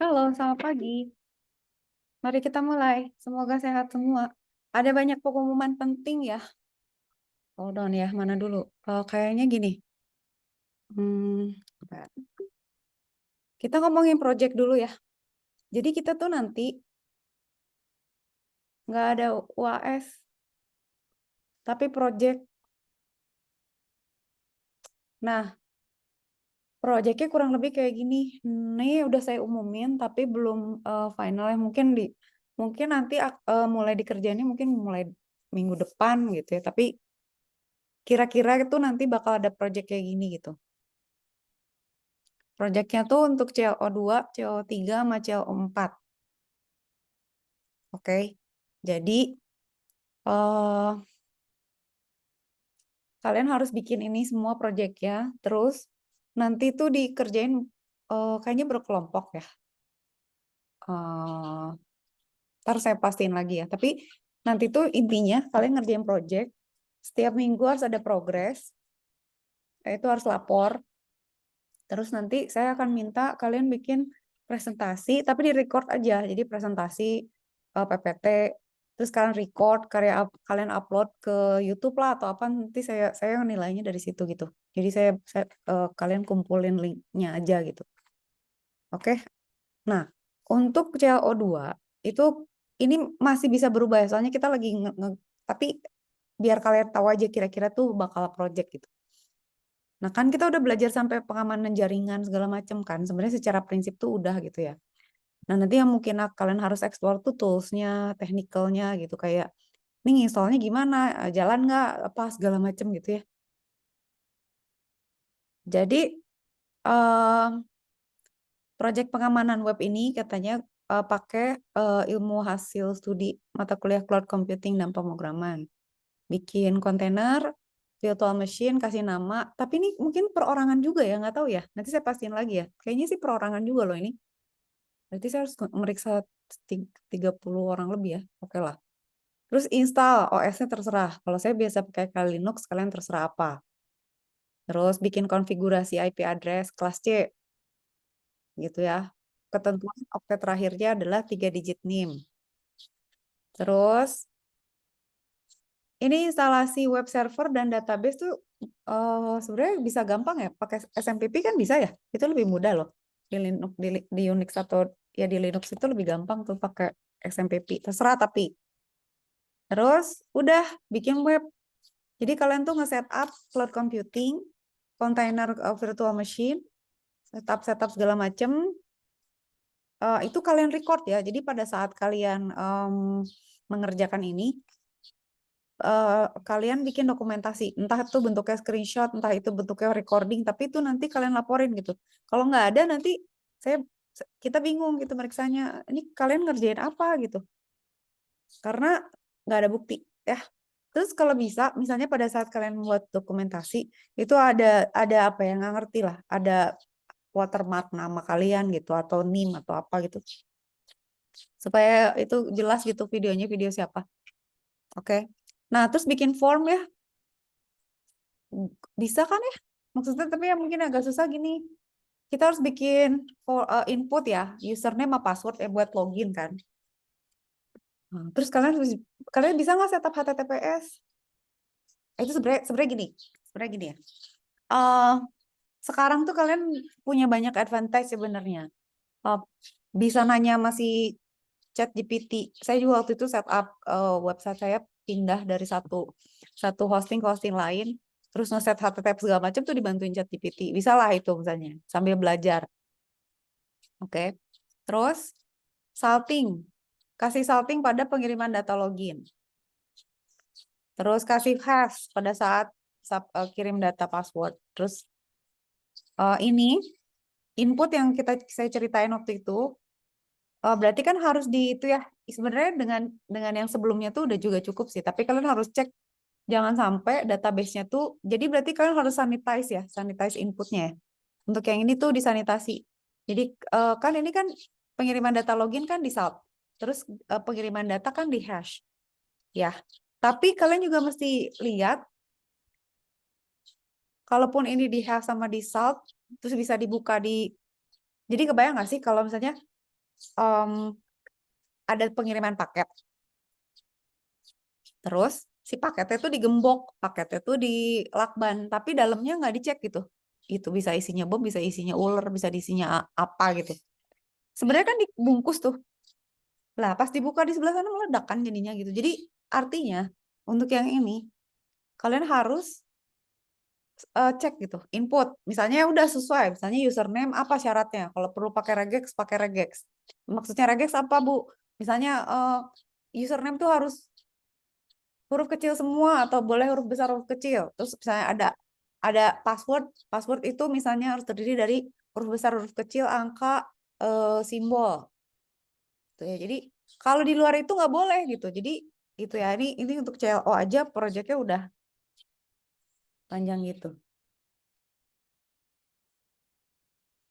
Halo, selamat pagi. Mari kita mulai. Semoga sehat semua. Ada banyak pengumuman penting ya. Hold on ya, mana dulu? Kayaknya gini. Bentar. Kita ngomongin project dulu ya. Jadi kita tuh nanti nggak ada UAS, tapi project. Nah, projectnya kurang lebih kayak gini. Nih udah saya umumin, tapi belum final ya. Mungkin nanti mulai dikerjainnya mungkin mulai minggu depan gitu ya. Tapi kira-kira itu nanti bakal ada project kayak gini gitu. Projectnya tuh untuk ClO2, CO3, sama CO4. Oke. Jadi, eh kalian harus bikin ini semua projectnya. Terus, nanti tuh dikerjain kayaknya berkelompok ya. Eh ntar saya pastiin lagi ya. Tapi nanti tuh intinya kalian ngerjain project. Setiap minggu harus ada progres. Itu harus lapor. Terus nanti saya akan minta kalian bikin presentasi, tapi di-record aja. Jadi presentasi PPT, terus kalian record, kalian upload ke YouTube lah atau apa, nanti saya nilainya dari situ gitu. Jadi kalian kumpulin linknya aja gitu. Oke. Nah, untuk CO2 itu ini masih bisa berubah ya, soalnya kita lagi tapi biar kalian tahu aja kira-kira tuh bakal project gitu. Nah, kan kita udah belajar sampai pengamanan jaringan segala macam kan. Sebenarnya secara prinsip tuh udah gitu ya. Nah, nanti yang mungkin kalian harus explore tuh toolsnya, technicalnya gitu. Kayak, nih installnya gimana, jalan nggak, apa segala macam gitu ya. Jadi, eh project pengamanan web ini katanya pakai ilmu hasil studi mata kuliah cloud computing dan pemrograman. Bikin kontainer, virtual machine, kasih nama. Tapi ini mungkin perorangan juga ya, nggak tahu ya. Nanti saya pastiin lagi ya. Kayaknya sih perorangan juga loh ini. Berarti saya harus meriksa 30 orang lebih ya. Oke lah. Terus install OS-nya terserah. Kalau saya biasa pakai Kali Linux, kalian terserah apa. Terus bikin konfigurasi IP address kelas C gitu ya. Ketentuan oktet terakhirnya adalah 3 digit NIM. Terus ini instalasi web server dan database tuh sebenarnya bisa gampang ya. Pakai SMPP kan bisa ya. Itu lebih mudah loh. Di Unix atau ya di Linux itu lebih gampang tuh pakai SMPP. Terserah tapi. Terus udah bikin web. Jadi kalian tuh nge-setup cloud computing, container virtual machine, setup segala macem. Itu kalian record ya. Jadi pada saat kalian mengerjakan ini, kalian bikin dokumentasi. Entah itu bentuknya screenshot, entah itu bentuknya recording, tapi itu nanti kalian laporin gitu. Kalau nggak ada nanti saya kita bingung gitu meriksanya. Ini kalian ngerjain apa gitu? Karena nggak ada bukti ya. Terus kalau bisa, misalnya pada saat kalian membuat dokumentasi, itu ada apa yang nggak ngerti lah, ada watermark nama kalian gitu, atau NIM atau apa gitu, supaya itu jelas gitu videonya video siapa. Oke. Nah, terus bikin form ya, bisa kan ya? Maksudnya tapi ya mungkin agak susah gini. Kita harus bikin input ya, username sama password ya buat login kan. Nah, terus kalian bisa nggak setup HTTPS? Itu sebenarnya gini ya. Eh sekarang tuh kalian punya banyak advantage sebenarnya. Uh, bisa nanya masih chat GPT. Saya juga waktu itu setup website saya pindah dari satu satu hosting ke hosting lain, terus ngeset HTTP segala macam tuh dibantuin chat GPT. Bisa lah itu misalnya sambil belajar. Oke. Terus salting. Kasih salting pada pengiriman data login. Terus kasih hash pada saat kirim data password. Terus ini input yang saya ceritain waktu itu, berarti kan harus di itu ya. Sebenarnya dengan yang sebelumnya tuh udah juga cukup sih. Tapi kalian harus cek jangan sampai database-nya tuh. Jadi berarti kalian harus sanitize ya, sanitize inputnya ya. Untuk yang ini tuh disanitasi. Jadi kan ini kan pengiriman data login kan di salt. Terus pengiriman data kan di hash. Ya. Tapi kalian juga mesti lihat kalaupun ini di hash sama di salt terus bisa dibuka di. Jadi kebayang nggak sih kalau misalnya ada pengiriman paket. Terus si paketnya tuh digembok, paketnya tuh di lakban, tapi dalamnya nggak dicek gitu. Itu bisa isinya bom, bisa isinya ular, bisa isinya apa gitu. Sebenarnya kan dibungkus tuh. Lah pas dibuka di sebelah sana meledak kan jadinya gitu. Jadi artinya untuk yang ini kalian harus cek gitu, input. Misalnya ya udah sesuai, misalnya username apa syaratnya. Kalau perlu pakai regex, pakai regex. Maksudnya regex apa, Bu? Misalnya username tuh harus huruf kecil semua atau boleh huruf besar huruf kecil. Terus misalnya ada password, password itu misalnya harus terdiri dari huruf besar huruf kecil, angka, simbol. Tuh ya. Jadi kalau di luar itu nggak boleh gitu. Jadi itu ya ini untuk CLO aja proyeknya udah panjang gitu.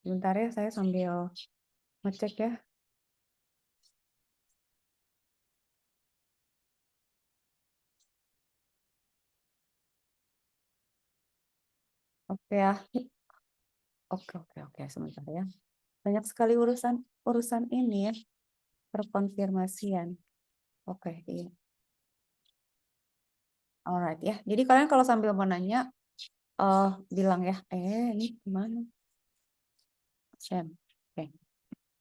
Bentar ya saya sambil ngecek ya. Oke ya. Oke, sebentar ya. Banyak sekali urusan ini ya, perkonfirmasian. Oke, iya. Alright ya. Jadi kalian kalau sambil mau nanya, bilang ya, ini gimana? Share. Oke.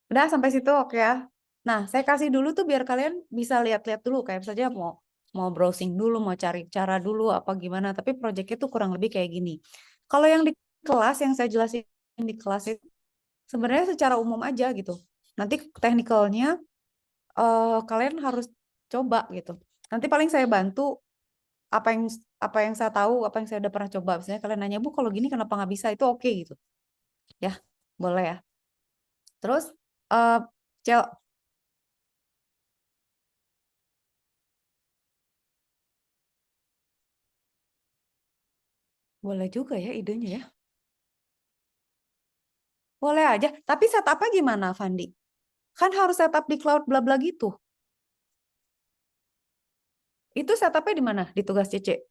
Udah sampai situ oke ya. Nah, saya kasih dulu tuh biar kalian bisa lihat-lihat dulu kayak saja mau mau browsing dulu, mau cari cara dulu apa gimana, tapi proyeknya tuh kurang lebih kayak gini. Kalau yang di kelas yang saya jelasin di kelas itu sebenarnya secara umum aja gitu. Nanti teknikalnya kalian harus coba gitu. Nanti paling saya bantu apa yang saya tahu, apa yang saya udah pernah coba. Misalnya kalian nanya, Bu, kalau gini kenapa nggak bisa? Itu oke gitu. Ya, boleh ya. Terus eh Cel, boleh juga ya idenya ya. Boleh aja. Tapi setupnya gimana, Fandi? Kan harus setup di cloud bla bla gitu. Itu setupnya di mana? Di tugas CC.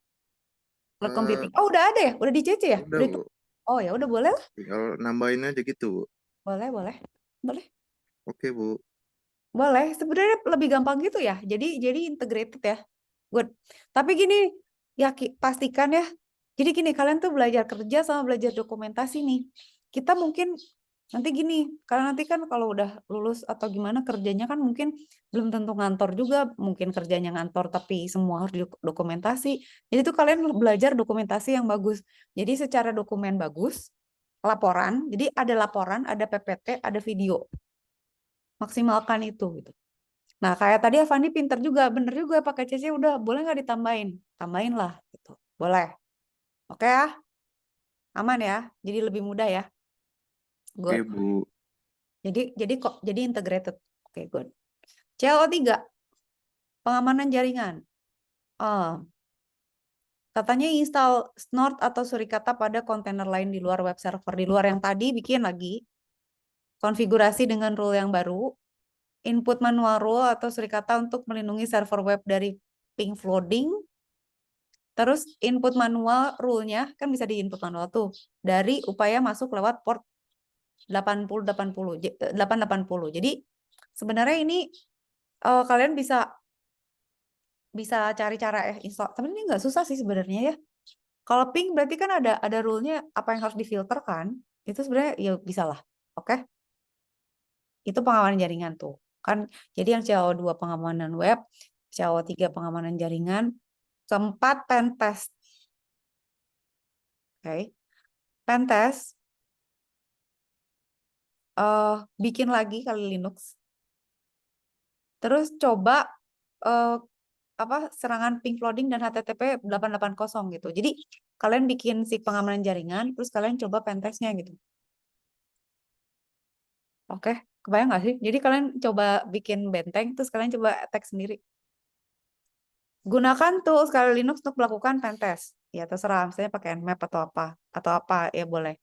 Cloud Eh, computing. Oh, udah ada ya? Udah di CC ya? udah Udah Bu, Oh ya, udah boleh lah. tinggal nambahin aja gitu Bu. Boleh, boleh. Boleh. Oke Bu. Boleh. Sebenarnya lebih gampang gitu ya. Jadi integrated ya. Good. Tapi gini, ya pastikan ya. Jadi gini, kalian tuh belajar kerja sama belajar dokumentasi nih. Kita mungkin nanti gini, karena nanti kan kalau udah lulus atau gimana kerjanya kan mungkin belum tentu ngantor juga, mungkin kerjanya ngantor tapi semua harus dokumentasi. Jadi tuh kalian belajar dokumentasi yang bagus. Jadi secara dokumen bagus, laporan. Jadi ada laporan, ada PPT, ada video. Maksimalkan itu gitu. Nah, kayak tadi Avandi pinter juga, bener juga pakai CC udah, boleh nggak ditambahin? Tambahin lah, gitu. Boleh. Oke ya, aman ya. Jadi lebih mudah ya. Oke Good. Bu. Jadi integrated. Oke, good. CLO3, pengamanan jaringan. Oh, katanya install Snort atau Suricata pada kontainer lain di luar web server. Di luar yang tadi bikin lagi. Konfigurasi dengan rule yang baru. Input manual rule atau Suricata untuk melindungi server web dari ping flooding. Terus input manual rule-nya kan bisa di input manual tuh dari upaya masuk lewat port 880. Jadi sebenarnya ini kalian bisa bisa cari cara install. Tapi ini nggak susah sih sebenarnya ya. Kalau ping berarti kan ada rule-nya apa yang harus difilter kan? Itu sebenarnya ya bisa lah. Oke. Itu pengamanan jaringan tuh. Kan jadi yang CO2 pengamanan web, CO3 pengamanan jaringan, keempat pen test. Oke. Pen test bikin lagi kali Linux. Terus coba eh, apa serangan ping flooding dan HTTP 880 gitu. Jadi kalian bikin si pengamanan jaringan, terus kalian coba pentestnya gitu. Oke, kebayang nggak sih? Jadi kalian coba bikin benteng, terus kalian coba attack sendiri. Gunakan tools sekali Linux untuk melakukan pentest. Ya terserah, misalnya pakai Nmap atau apa ya boleh.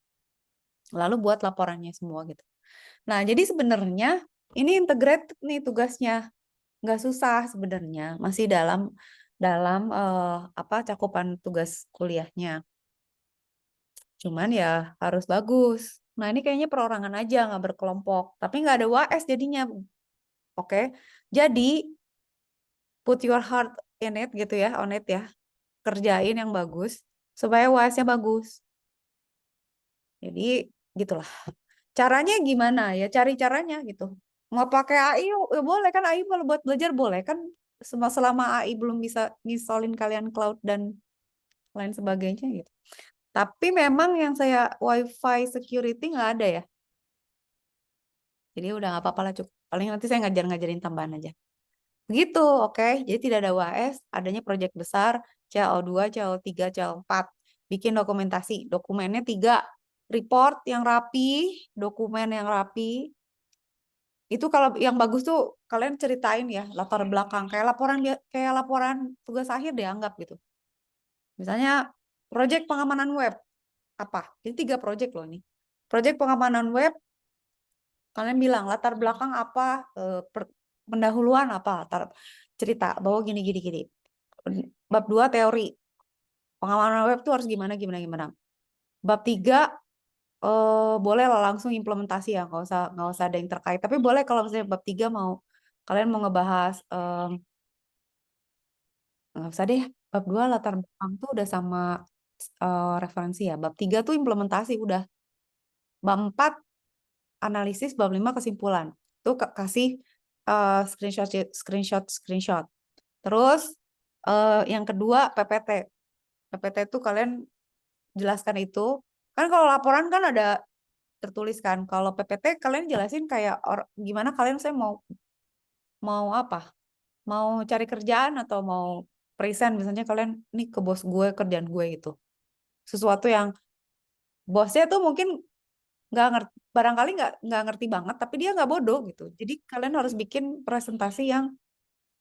Lalu buat laporannya semua gitu. Nah, jadi sebenarnya ini integrate nih tugasnya. Nggak susah sebenarnya, masih dalam dalam apa cakupan tugas kuliahnya. Cuman ya harus bagus. Nah, ini kayaknya perorangan aja, nggak berkelompok. Tapi nggak ada UAS jadinya. Oke. Jadi, put your heart in it gitu ya, on it ya. Kerjain yang bagus, supaya UAS-nya bagus. Jadi, gitulah. Caranya gimana ya? Cari caranya gitu. Mau pakai AI ya boleh kan, AI kalau buat belajar boleh kan, selama AI belum bisa nginstallin kalian cloud dan lain sebagainya gitu. Tapi memang yang saya WiFi security nggak ada ya. Jadi udah nggak apa-apa lah, cukup. Paling nanti saya ngajarin tambahan aja. Begitu, oke. Jadi tidak ada UAS, adanya proyek besar, CL2, CL3, CL4. Bikin dokumentasi. Dokumennya 3. Report yang rapi, dokumen yang rapi. Itu kalau yang bagus tuh kalian ceritain ya latar belakang. Kayak laporan tugas akhir dianggap gitu. Misalnya proyek pengamanan web. Apa? Jadi 3 proyek loh ini. Proyek pengamanan web, kalian bilang latar belakang apa, pendahuluan apa, cerita bahwa gini gini gini. Bab 2 teori. Pengamanan web tuh harus gimana gimana gimana. Bab 3 boleh lah langsung implementasi ya, nggak usah ada yang terkait. Tapi boleh kalau misalnya bab 3 kalian mau ngebahas, nggak usah deh. Bab 2 latar belakang tuh udah sama referensi ya. Bab 3 tuh implementasi udah. Bab 4 analisis, bab 5 kesimpulan. Tuh kasih screenshot screenshot screenshot. Terus yang kedua PPT. PPT itu kalian jelaskan itu. Kan kalau laporan kan ada tertulis kan. Kalau PPT kalian jelasin kayak gimana kalian, saya mau mau apa? Mau cari kerjaan atau mau present, misalnya kalian nih ke bos gue kerjaan gue gitu. Sesuatu yang bosnya tuh mungkin nggak ngerti, barangkali nggak ngerti banget, tapi dia nggak bodoh gitu. Jadi kalian harus bikin presentasi yang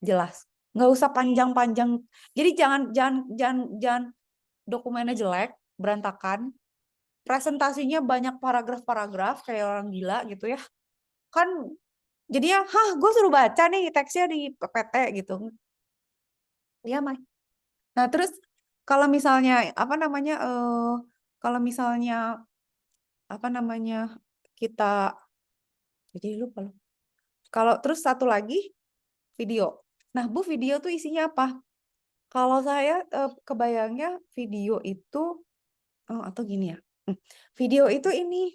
jelas. Nggak usah panjang-panjang. Jadi jangan dokumennya jelek, berantakan. Presentasinya banyak paragraf-paragraf kayak orang gila gitu ya. Kan jadinya, hah, gue suruh baca nih teksnya di PPT gitu. Iya, Mai. Nah, terus kalau misalnya apa namanya, kalau misalnya apa namanya kita, jadi lupa loh. Kalau terus satu lagi video. Nah, Bu, video tuh isinya apa? Kalau saya kebayangnya video itu, atau gini ya. Video itu ini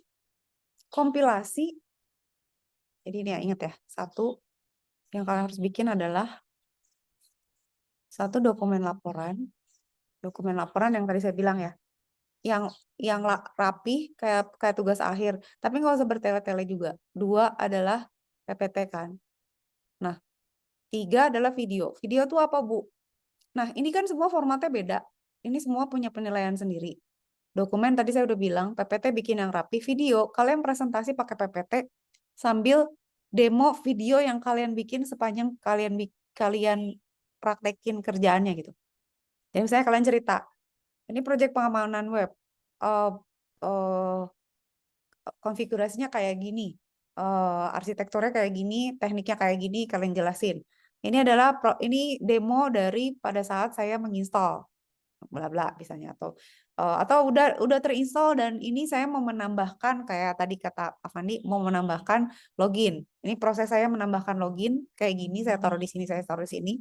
kompilasi. Jadi ini ya, ingat ya, satu yang kalian harus bikin adalah satu dokumen laporan. Dokumen laporan yang tadi saya bilang ya, yang rapi kayak kayak tugas akhir, tapi nggak usah bertele-tele juga. 2 adalah PPT kan. Nah, 3 adalah video. Video tuh apa, Bu? Nah, ini kan semua formatnya beda. Ini semua punya penilaian sendiri. Dokumen tadi saya udah bilang, PPT bikin yang rapi. Video, kalian presentasi pakai PPT sambil demo video yang kalian bikin sepanjang kalian praktekin kerjaannya gitu. Jadi misalnya kalian cerita, ini proyek pengamanan web. Uh, uh, Konfigurasinya kayak gini, arsitekturnya kayak gini, tekniknya kayak gini, kalian jelasin. Ini adalah ini demo dari pada saat saya menginstal, bla bla misalnya, atau udah terinstall dan ini saya mau menambahkan kayak tadi kata Avandi mau menambahkan login. Ini proses saya menambahkan login kayak gini, saya taruh di sini, saya taruh di sini.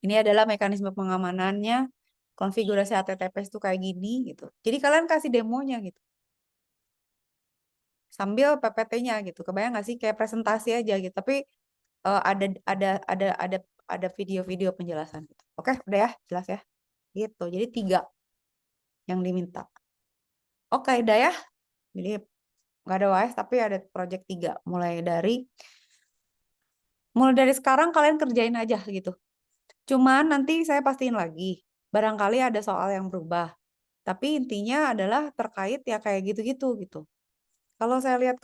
Ini adalah mekanisme pengamanannya, konfigurasi HTTPS itu kayak gini gitu. Jadi kalian kasih demonya gitu, sambil PPT-nya gitu. Kebayang nggak sih kayak presentasi aja gitu, tapi ada video-video penjelasan gitu. Oke, udah ya, jelas ya. Gitu. Jadi 3 yang diminta. Oke, udah ya. Jadi nggak ada WAS tapi ada project 3. Mulai dari sekarang kalian kerjain aja gitu. Cuman nanti saya pastiin lagi. Barangkali ada soal yang berubah. Tapi intinya adalah terkait ya kayak gitu-gitu gitu. Kalau saya lihat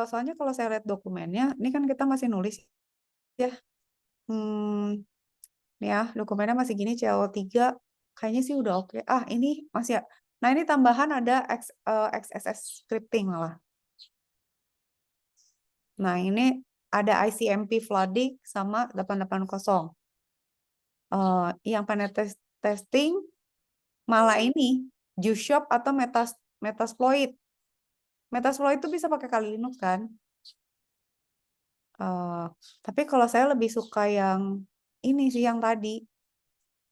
soalnya kalau saya lihat dokumennya, ini kan kita masih nulis ya. Nih ya, dokumennya masih gini, CL3 kayaknya sih udah oke. Ini masih ya. Nah, ini tambahan ada XSS scripting malah. Nah, ini ada ICMP flooding sama 880. Yang testing malah ini Jushop atau Metasploit. Metasploit itu bisa pakai Kali Linux kan. Tapi kalau saya lebih suka yang ini sih, yang tadi.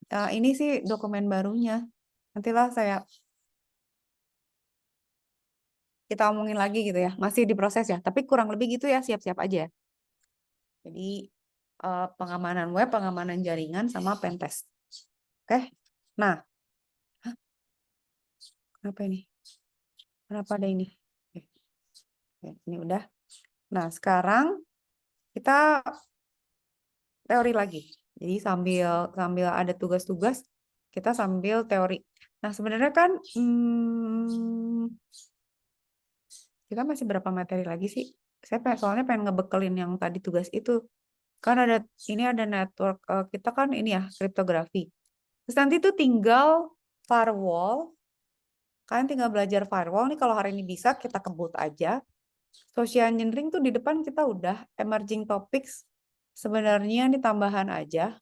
Ini sih dokumen barunya. Nantilah kita omongin lagi gitu ya. Masih diproses ya. Tapi kurang lebih gitu ya, siap-siap aja. Jadi pengamanan web, pengamanan jaringan, sama pentest. Oke. Nah, kenapa ini? Kenapa ada ini? Oke. Oke, ini udah. Nah, sekarang kita teori lagi. Jadi sambil sambil ada tugas-tugas, kita sambil teori. Nah, sebenarnya kan kita masih berapa materi lagi sih? Saya soalnya pengen ngebekelin yang tadi tugas itu. Kan ini ada network, kita kan ini ya, kriptografi. Terus nanti tuh tinggal firewall. Kalian tinggal belajar firewall nih, kalau hari ini bisa kita kebut aja. Social engineering tuh di depan kita udah, emerging topics sebenarnya ini tambahan aja.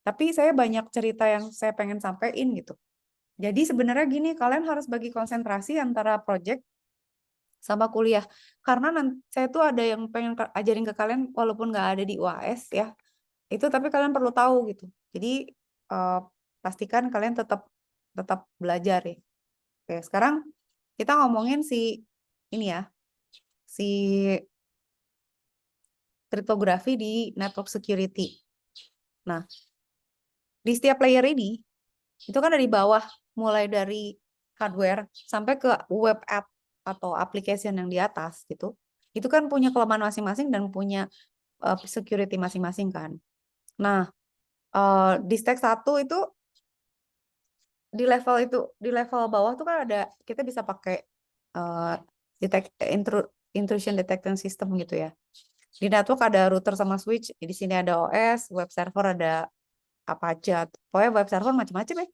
Tapi saya banyak cerita yang saya pengen sampein gitu. Jadi sebenarnya gini, kalian harus bagi konsentrasi antara project sama kuliah. Karena nanti saya tuh ada yang pengen ajarin ke kalian walaupun nggak ada di UAS ya. Itu tapi kalian perlu tahu gitu. Jadi eh, pastikan kalian tetap tetap belajar ya. Oke, sekarang kita ngomongin ini ya, si kriptografi di network security. Nah, di setiap layer ini itu kan dari bawah, mulai dari hardware sampai ke web app atau application yang di atas gitu. Itu kan punya kelemahan masing-masing dan punya security masing-masing kan. Nah, di stack 1 itu di level bawah tuh kan ada, kita bisa pakai uh, intrusion detection system gitu ya. Di network ada router sama switch, di sini ada OS, web server ada apa aja. Pokoknya web server macam-macam ya.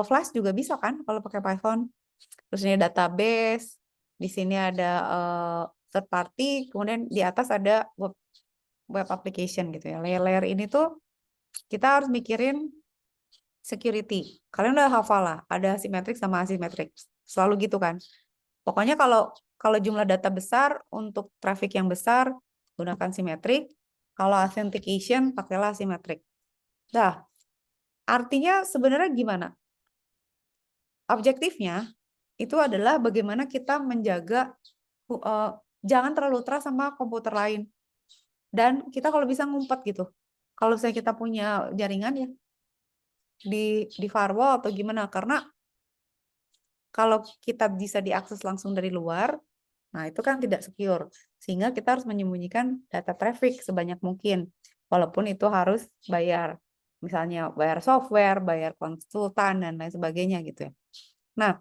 Flash juga bisa kan kalau pakai Python. Terus ini database, di sini ada third party, kemudian di atas ada web application gitu ya. Layer-layer ini tuh kita harus mikirin security. Kalian udah hafal lah, ada simetrik sama asimetrik. Selalu gitu kan. Pokoknya kalau kalau jumlah data besar untuk traffic yang besar gunakan simetrik. Kalau authentication pakailah asimetrik. Nah, artinya sebenarnya gimana? Objektifnya itu adalah bagaimana kita menjaga jangan terlalu trust sama komputer lain. Dan kita kalau bisa ngumpet gitu. Kalau misalnya kita punya jaringan ya di firewall atau gimana, karena kalau kita bisa diakses langsung dari luar, nah itu kan tidak secure. Sehingga kita harus menyembunyikan data traffic sebanyak mungkin. Walaupun itu harus bayar. Misalnya bayar software, bayar konsultan, dan lain sebagainya gitu ya. Nah,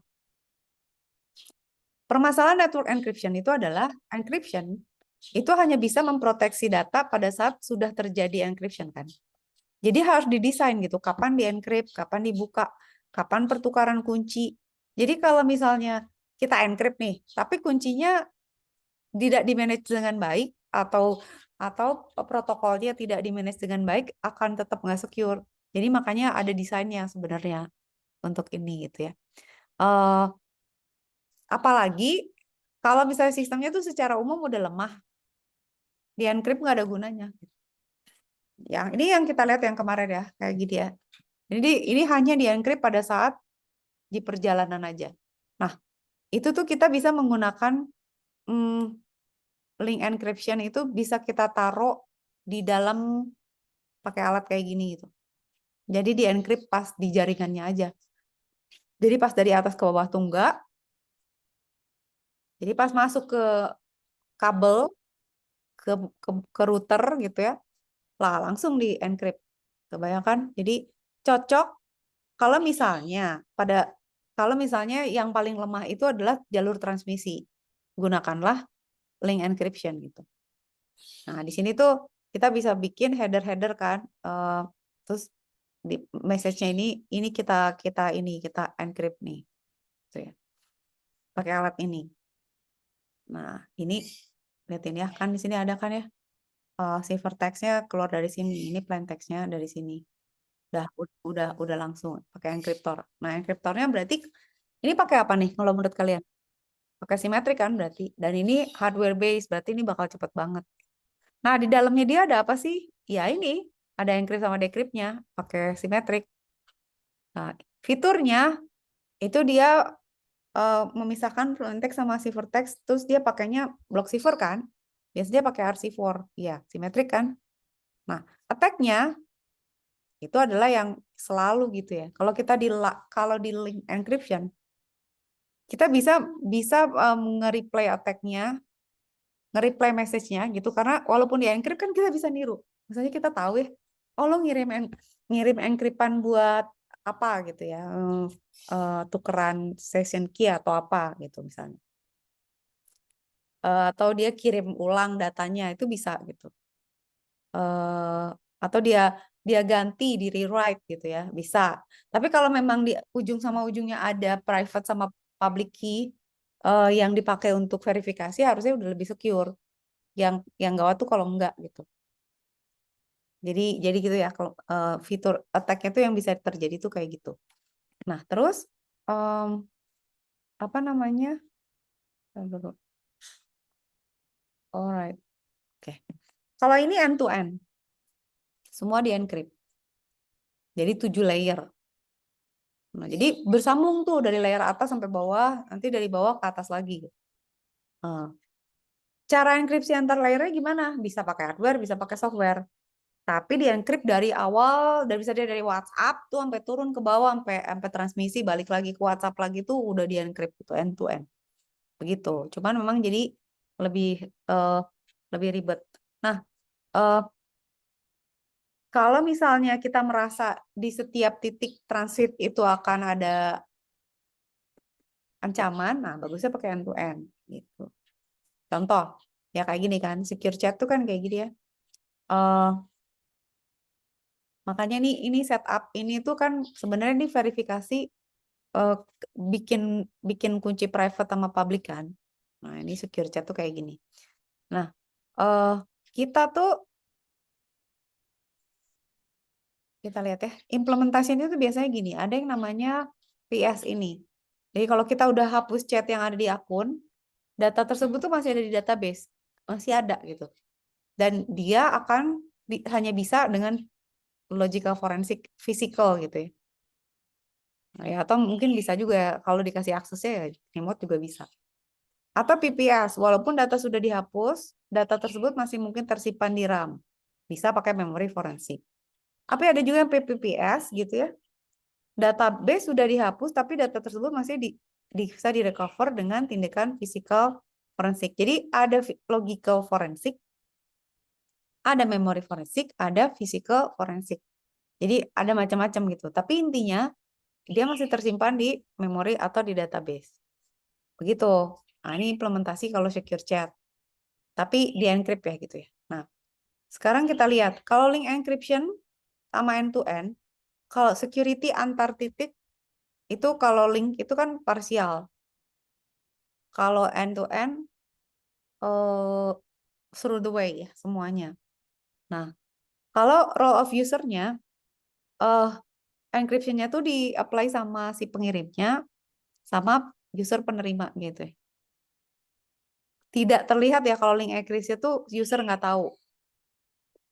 permasalahan network encryption itu adalah encryption itu hanya bisa memproteksi data pada saat sudah terjadi encryption kan. Jadi harus didesain gitu, kapan di-encrypt, kapan dibuka, kapan pertukaran kunci. Jadi kalau misalnya kita encrypt nih, tapi kuncinya tidak di-manage dengan baik atau protokolnya tidak di-manage dengan baik, akan tetap nggak secure. Jadi makanya ada desainnya sebenarnya untuk ini gitu ya. Apalagi kalau misalnya sistemnya tuh secara umum udah lemah, di-encrypt nggak ada gunanya. Yang ini yang kita lihat yang kemarin ya, kayak gitu ya. Jadi ini hanya di-encrypt pada saat di perjalanan aja. Nah, itu tuh kita bisa menggunakan link encryption itu bisa kita taruh di dalam pakai alat kayak gini gitu. Jadi di-encrypt pas di jaringannya aja. Jadi pas dari atas ke bawah tuh enggak. Jadi pas masuk ke kabel, ke, ke router gitu ya, lah langsung di-encrypt. Kebayangkan? Jadi cocok kalau misalnya kalau misalnya yang paling lemah itu adalah jalur transmisi. Gunakanlah link encryption gitu. Nah, di sini tuh kita bisa bikin header-header kan. Terus di message-nya ini kita encrypt nih. Gitu ya. Pakai alat ini. Nah, ini lihatin ya, kan di sini ada kan ya. Cipher text-nya keluar dari sini, ini plain text-nya dari sini. Udah langsung pakai encryptor. Nah, encryptornya berarti ini pakai apa nih kalau menurut kalian? pakai simetrik kan berarti. Dan ini hardware base, berarti ini bakal cepet banget. Nah, di dalamnya dia ada apa sih? Ya ini, ada encrypt sama decrypt-nya pakai simetrik. Nah, fiturnya itu dia memisahkan plaintext sama ciphertext, terus dia pakainya block cipher kan? Biasanya dia pakai RC4, ya simetrik kan? Nah, attack-nya itu adalah yang selalu gitu ya. Kalau di link encryption, kita bisa nge-replay attack-nya, nge-replay message-nya gitu, karena walaupun di encrypt kan kita bisa niru. Misalnya kita tahu ya, oh lo ngirim encryptan buat apa gitu ya, tukeran session key atau apa gitu misalnya. Atau dia kirim ulang datanya itu bisa gitu. Atau dia ganti di rewrite gitu ya, bisa. Tapi kalau memang di ujung sama ujungnya ada private sama public key yang dipakai untuk verifikasi, harusnya udah lebih secure. Yang gawat tuh kalau enggak gitu. Jadi gitu ya, kalau fitur attack-nya tuh yang bisa terjadi tuh kayak gitu. Nah, terus apa namanya? Alright. Oke. Kalau ini end to end. Semua di encrypt. Jadi 7 layer. Nah, jadi bersambung tuh dari layer atas sampai bawah, nanti dari bawah ke atas lagi. Nah, cara enkripsi antar layernya gimana? Bisa pakai hardware, bisa pakai software. Tapi di encrypt dari awal, bisa dari WhatsApp tuh sampai turun ke bawah, sampai transmisi, balik lagi ke WhatsApp lagi tuh udah di encrypt itu end to end. Begitu. Cuman memang jadi lebih lebih ribet. Nah, kalau misalnya kita merasa di setiap titik transit itu akan ada ancaman, nah bagusnya pakai end to end gitu. Contoh, ya kayak gini kan, secure chat tuh kan kayak gini ya. Makanya ini setup ini tuh kan sebenarnya ini verifikasi bikin bikin kunci private sama public kan. Nah, ini secure chat tuh kayak gini. Nah, kita tuh kita lihat ya, implementasinya itu biasanya gini, ada yang namanya PS ini. Jadi kalau kita udah hapus chat yang ada di akun, data tersebut tuh masih ada di database, masih ada gitu. Dan dia akan hanya bisa dengan logical forensik physical gitu ya. Nah, ya, atau mungkin bisa juga kalau dikasih aksesnya ya remote juga bisa. Atau PPS, walaupun data sudah dihapus, data tersebut masih mungkin tersimpan di RAM. Bisa pakai memori forensik. Tapi ada juga yang PPPS gitu ya. Database sudah dihapus, tapi data tersebut masih bisa direcover dengan tindakan physical forensik. Jadi ada logical forensik, ada memori forensik, ada physical forensik. Jadi ada macam-macam gitu. Tapi intinya dia masih tersimpan di memori atau di database. Begitu. Nah, ini implementasi kalau secure chat. Tapi di encrypt ya gitu ya. Nah, sekarang kita lihat. Kalau link encryption sama end-to-end, kalau security antar titik, itu kalau link itu kan parsial. Kalau end-to-end, through the way ya, semuanya. Nah, kalau role of user-nya, encryption-nya tuh di-apply sama si pengirimnya, sama user penerima gitu ya. Tidak terlihat ya kalau link encryption tuh user nggak tahu.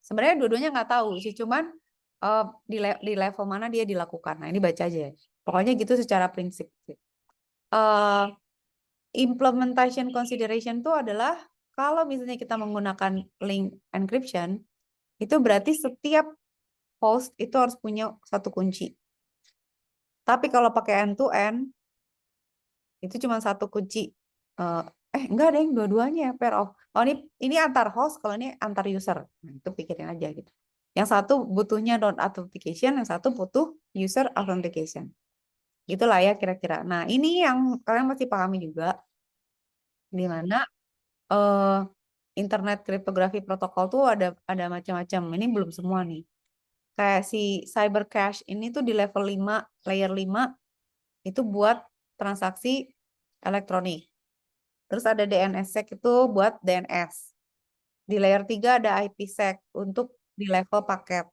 Sebenarnya dua-duanya nggak tahu sih, cuman di level mana dia dilakukan. Nah, ini baca aja ya. Pokoknya gitu secara prinsip. Implementation consideration itu adalah kalau misalnya kita menggunakan link encryption, itu berarti setiap host itu harus punya satu kunci. Tapi kalau pakai end-to-end, itu cuma satu kunci. Enggak ada yang dua-duanya ya, pair of. Oh, ini antar host, kalau ini antar user. Nah, itu pikirin aja gitu. Yang satu butuhnya non authentication, yang satu butuh user authentication. Gitulah ya kira-kira. Nah, ini yang kalian mesti pahami juga, di mana internet kriptografi protokol tuh ada macam-macam. Ini belum semua nih. Kayak si cyber cash ini tuh di level 5, layer 5 itu buat transaksi elektronik. Terus ada DNSSEC itu buat DNS. Di layer 3 ada IPsec untuk di level paket.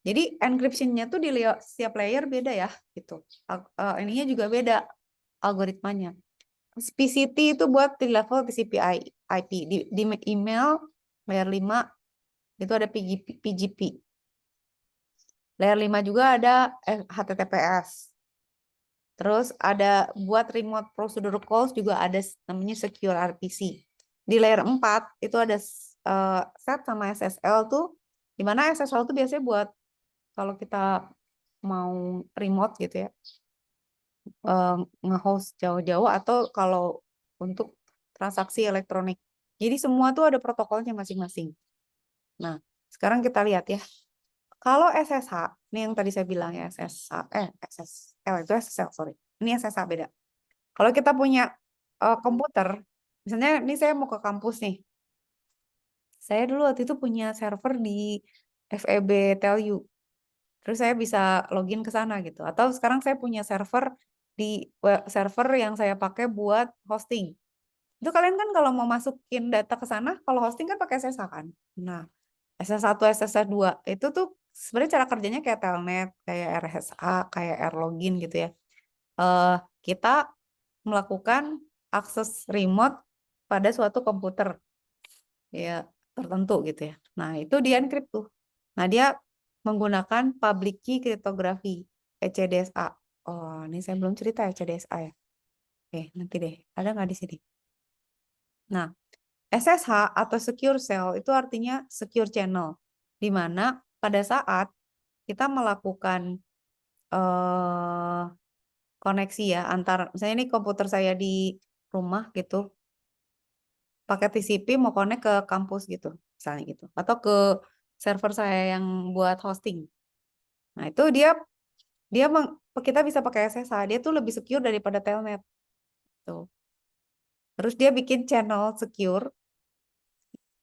Jadi encryption-nya tuh di setiap layer beda ya gitu. Ininya juga beda algoritmanya. PCT itu buat di level TCP IP. Di email layer 5 itu ada PGP. Layer 5 juga ada HTTPS. Terus ada buat remote procedure calls juga ada namanya secure RPC. Di layer 4 itu ada set sama SSL tuh, di mana SSL tuh biasanya buat kalau kita mau remote gitu ya, nge-host jauh-jauh atau kalau untuk transaksi elektronik. Jadi semua tuh ada protokolnya masing-masing. Nah, sekarang kita lihat ya. Kalau SSH, ini yang tadi saya bilang ya, SSL itu SSL, sorry. Ini SSH beda. Kalau kita punya komputer, misalnya ini saya mau ke kampus nih. Saya dulu waktu itu punya server di FEB Telu. Terus saya bisa login ke sana gitu. Atau sekarang saya punya server di server yang saya pakai buat hosting. Itu kalian kan kalau mau masukin data ke sana, kalau hosting kan pakai SSH kan. Nah, SS1, SS2 itu tuh sebenarnya cara kerjanya kayak telnet, kayak RSA, kayak Airlogin gitu ya. Kita melakukan akses remote pada suatu komputer ya tertentu gitu ya. Nah, itu di encrypt tuh. Nah, dia menggunakan public key cryptography, ECDSA. Oh, ini saya belum cerita ECDSA ya. Oke, nanti deh. Ada nggak di sini? Nah, SSH atau secure cell itu artinya secure channel, di mana pada saat kita melakukan koneksi ya antar, misalnya ini komputer saya di rumah gitu, pakai TCP mau connect ke kampus gitu, misalnya gitu, atau ke server saya yang buat hosting. Nah itu dia dia kita bisa pakai SSH, dia tuh lebih secure daripada telnet. Tuh. Terus dia bikin channel secure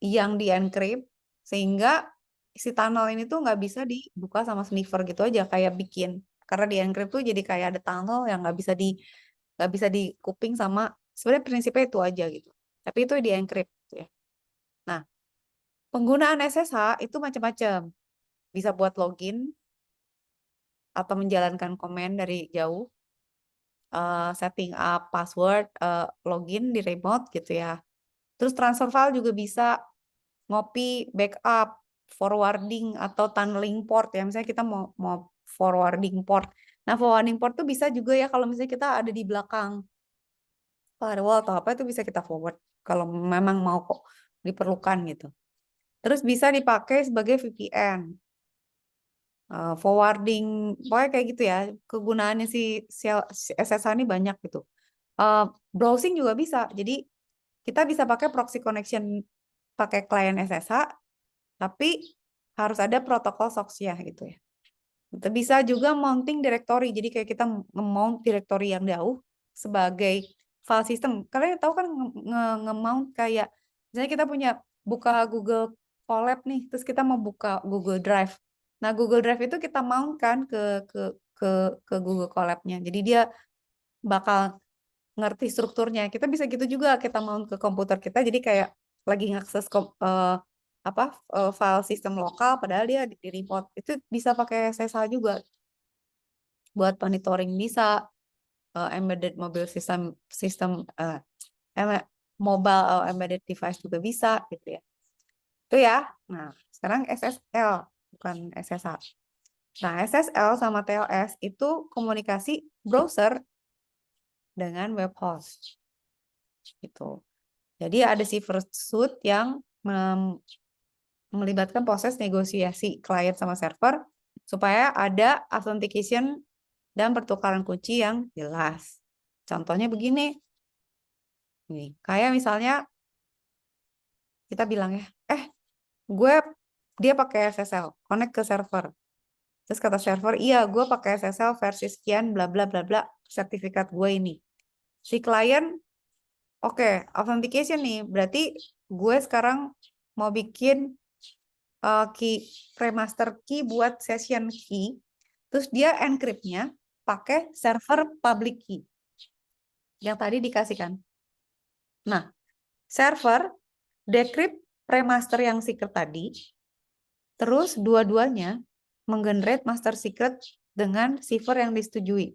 yang di encrypt sehingga si tunnel ini tuh nggak bisa dibuka sama sniffer gitu aja kayak bikin, karena di encrypt tuh jadi kayak ada tunnel yang nggak bisa di kuping sama, sebenarnya prinsipnya itu aja gitu. Tapi itu di encrypt ya. Nah, penggunaan SSH itu macam-macam. Bisa buat login atau menjalankan komen dari jauh, setting up password, login di remote gitu ya. Terus transfer file juga bisa, ngopi, backup, forwarding atau tunneling port ya. Misalnya kita mau forwarding port. Nah, forwarding port tuh bisa juga ya kalau misalnya kita ada di belakang firewall atau apa itu bisa kita forward kalau memang mau kok diperlukan gitu. Terus bisa dipakai sebagai VPN. Forwarding, pokoknya kayak gitu ya. Kegunaannya si SSH ini banyak gitu. Browsing juga bisa. Jadi kita bisa pakai proxy connection pakai klien SSH, tapi harus ada protokol SOCS-nya gitu ya. Kita bisa juga mounting directory. Jadi kayak kita nge-mount directory yang jauh sebagai file system. Kalian tahu kan nge-mount kayak misalnya kita punya buka Google Colab nih, terus kita mau buka Google Drive. Nah, Google Drive itu kita mount kan ke Google Colab-nya. Jadi dia bakal ngerti strukturnya. Kita bisa gitu juga, kita mount ke komputer kita. Jadi kayak lagi ngakses file sistem lokal, padahal dia di remote. Itu bisa pakai SSH juga. Buat monitoring bisa, embedded mobile system mobile embedded device juga bisa gitu ya. Itu ya. Nah, sekarang SSL bukan SSH. Nah, SSL sama TLS itu komunikasi browser dengan web host. Gitu. Jadi ada cipher suit yang melibatkan proses negosiasi klien sama server supaya ada authentication dan pertukaran kunci yang jelas. Contohnya begini. Nih, kayak misalnya kita bilang ya, dia pakai SSL, connect ke server. Terus kata server, iya gue pakai SSL versi sekian, bla bla bla bla, sertifikat gue ini. Si klien, oke, authentication nih, berarti gue sekarang mau bikin key remaster key buat session key, terus dia encryptnya pakai server public key yang tadi dikasihkan. Nah, server decrypt remaster yang secret tadi, terus dua-duanya menggenerate master secret dengan cipher yang disetujui.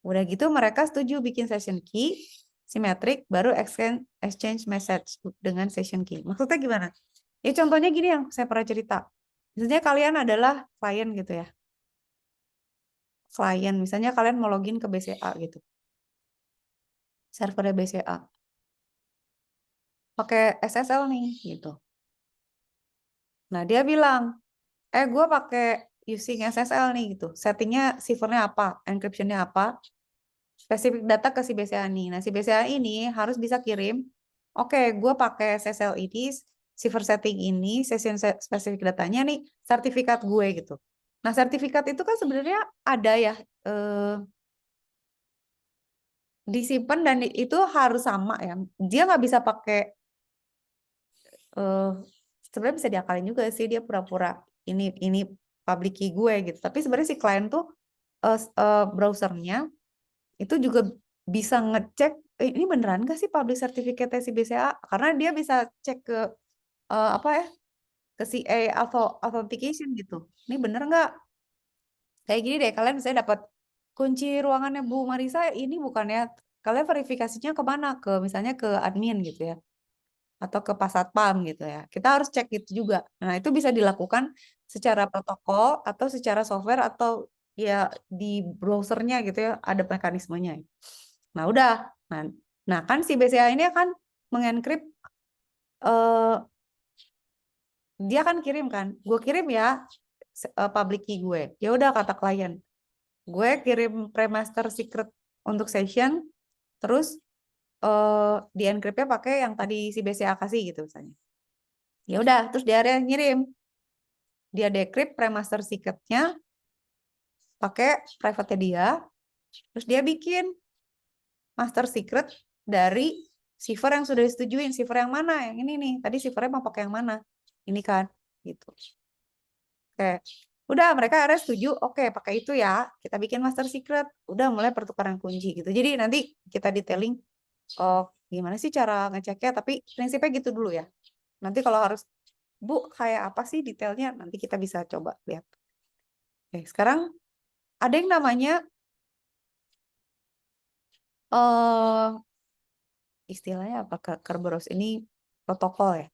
Udah gitu mereka setuju bikin session key, simetrik, baru exchange message dengan session key. Maksudnya gimana? Ya contohnya gini yang saya pernah cerita. Misalnya kalian adalah klien gitu ya. Klien, misalnya kalian mau login ke BCA gitu. Servernya BCA. Pakai SSL nih gitu. Nah, dia bilang, gue pakai using SSL nih gitu. Settingnya ciphernya apa, encryptionnya apa, spesifik data ke si BCA nih. Nah, si BCA ini harus bisa kirim, gue pakai SSL ini, cipher setting ini, session spesifik datanya nih, sertifikat gue gitu. Nah, sertifikat itu kan sebenarnya ada ya, disimpan dan itu harus sama ya. Dia nggak bisa pakai, sebenarnya bisa diakalin juga sih, dia pura-pura ini public key gue gitu. Tapi sebenarnya si klien tuh browsernya itu juga bisa ngecek ini beneran gak sih public certificate si BCA, karena dia bisa cek ke apa ya, ke CA authentication gitu. Ini bener nggak? Kayak gini deh, kalian misalnya dapat kunci ruangannya Bu Marisa ini bukannya, kalian verifikasinya kemana? Ke misalnya ke admin gitu ya, atau ke Pas Satpam gitu ya. Kita harus cek itu juga. Nah, itu bisa dilakukan secara protokol atau secara software atau ya di browsernya gitu ya, ada mekanismenya. Nah, udah. Nah, kan si BCA ini akan mengenkrip, dia kan kirim kan. Gue kirim ya public key gue. Ya udah kata klien. Gue kirim premaster secret untuk session, terus di encryptnya pakai yang tadi si BCA kasih gitu misalnya. Ya udah, terus dia ngirim. Dia decrypt premaster secretnya pakai private dia, terus dia bikin master secret dari cipher yang sudah disetujuin. Cipher yang mana? Yang ini nih. Tadi ciphernya mau pakai yang mana? Ini kan, gitu. Oke. Udah, mereka akhirnya setuju. Oke, pakai itu ya. Kita bikin master secret. Udah mulai pertukaran kunci gitu. Jadi nanti kita detailing, oh gimana sih cara ngeceknya. Tapi prinsipnya gitu dulu ya. Nanti kalau harus, Bu, kayak apa sih detailnya? Nanti kita bisa coba lihat. Oke, sekarang ada yang namanya istilahnya apa, Kerberos ini protokol ya.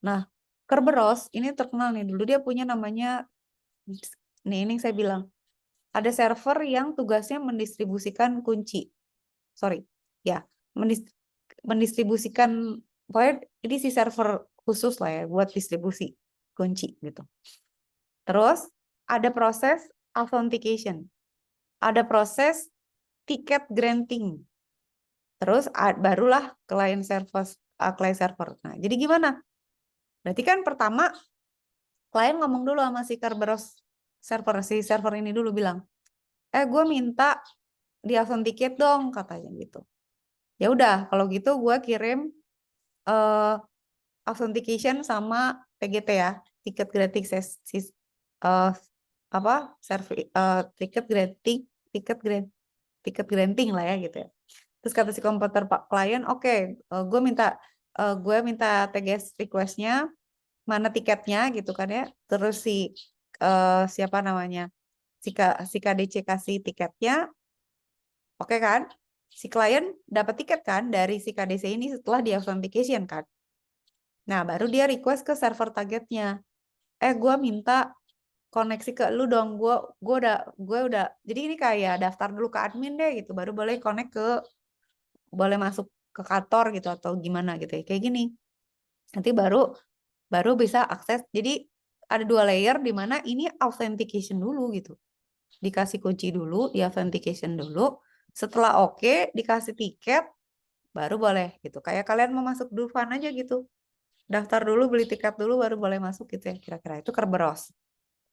Nah, Kerberos ini terkenal nih. Dulu dia punya namanya, nih ini saya bilang, ada server yang tugasnya mendistribusikan kunci. Sorry, ya, mendistribusikan, pokoknya ini si server khusus lah ya buat distribusi kunci gitu. Terus ada proses authentication, ada proses ticket granting, terus barulah client server, client server. Nah, jadi gimana? Berarti kan pertama klien ngomong dulu sama si Kerberos server, si server ini dulu bilang, gue minta di authenticate dong katanya gitu. Ya udah, kalau gitu gue kirim authentication sama TGT ya, ticket granting apa ticket granting, ticket granting lah ya gitu ya. Terus kata si komputer pak klien, oke, gue minta TGS requestnya, mana tiketnya gitu kan ya. Terus si siapa namanya, si KDC kasih tiketnya, oke kan? Si klien dapat tiket kan dari si KDC ini setelah di authentication kan. Nah, baru dia request ke server targetnya. Gue minta koneksi ke lu dong. Gue udah. Jadi ini kayak daftar dulu ke admin deh gitu. Baru boleh masuk ke kantor gitu atau gimana gitu ya. Kayak gini. Nanti baru bisa akses. Jadi ada 2 layer di mana ini authentication dulu gitu. Dikasih kunci dulu, di authentication dulu. Setelah oke, dikasih tiket, baru boleh gitu. Kayak kalian mau masuk Dufan aja gitu. Daftar dulu, beli tiket dulu, baru boleh masuk gitu ya. Kira-kira itu Kerberos.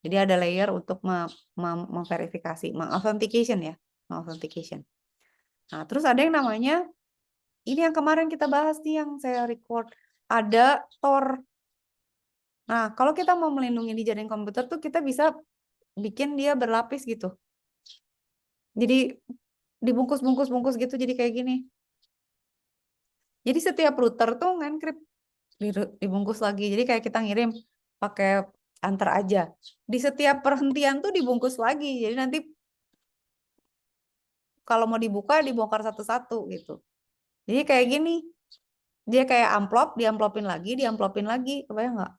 Jadi ada layer untuk memverifikasi, mengauthentication ya. Mengauthentication. Nah, terus ada yang namanya, ini yang kemarin kita bahas nih, yang saya record. Ada Tor. Nah, kalau kita mau melindungi di jaringan komputer tuh kita bisa bikin dia berlapis gitu. Jadi dibungkus-bungkus-bungkus gitu, jadi kayak gini. Jadi setiap router tuh nge-encrypt, dibungkus lagi. Jadi kayak kita ngirim pakai antar aja. Di setiap perhentian tuh dibungkus lagi. Jadi nanti kalau mau dibuka, dibongkar satu-satu gitu. Jadi kayak gini, dia kayak amplop, diamplopin lagi, kebayang nggak?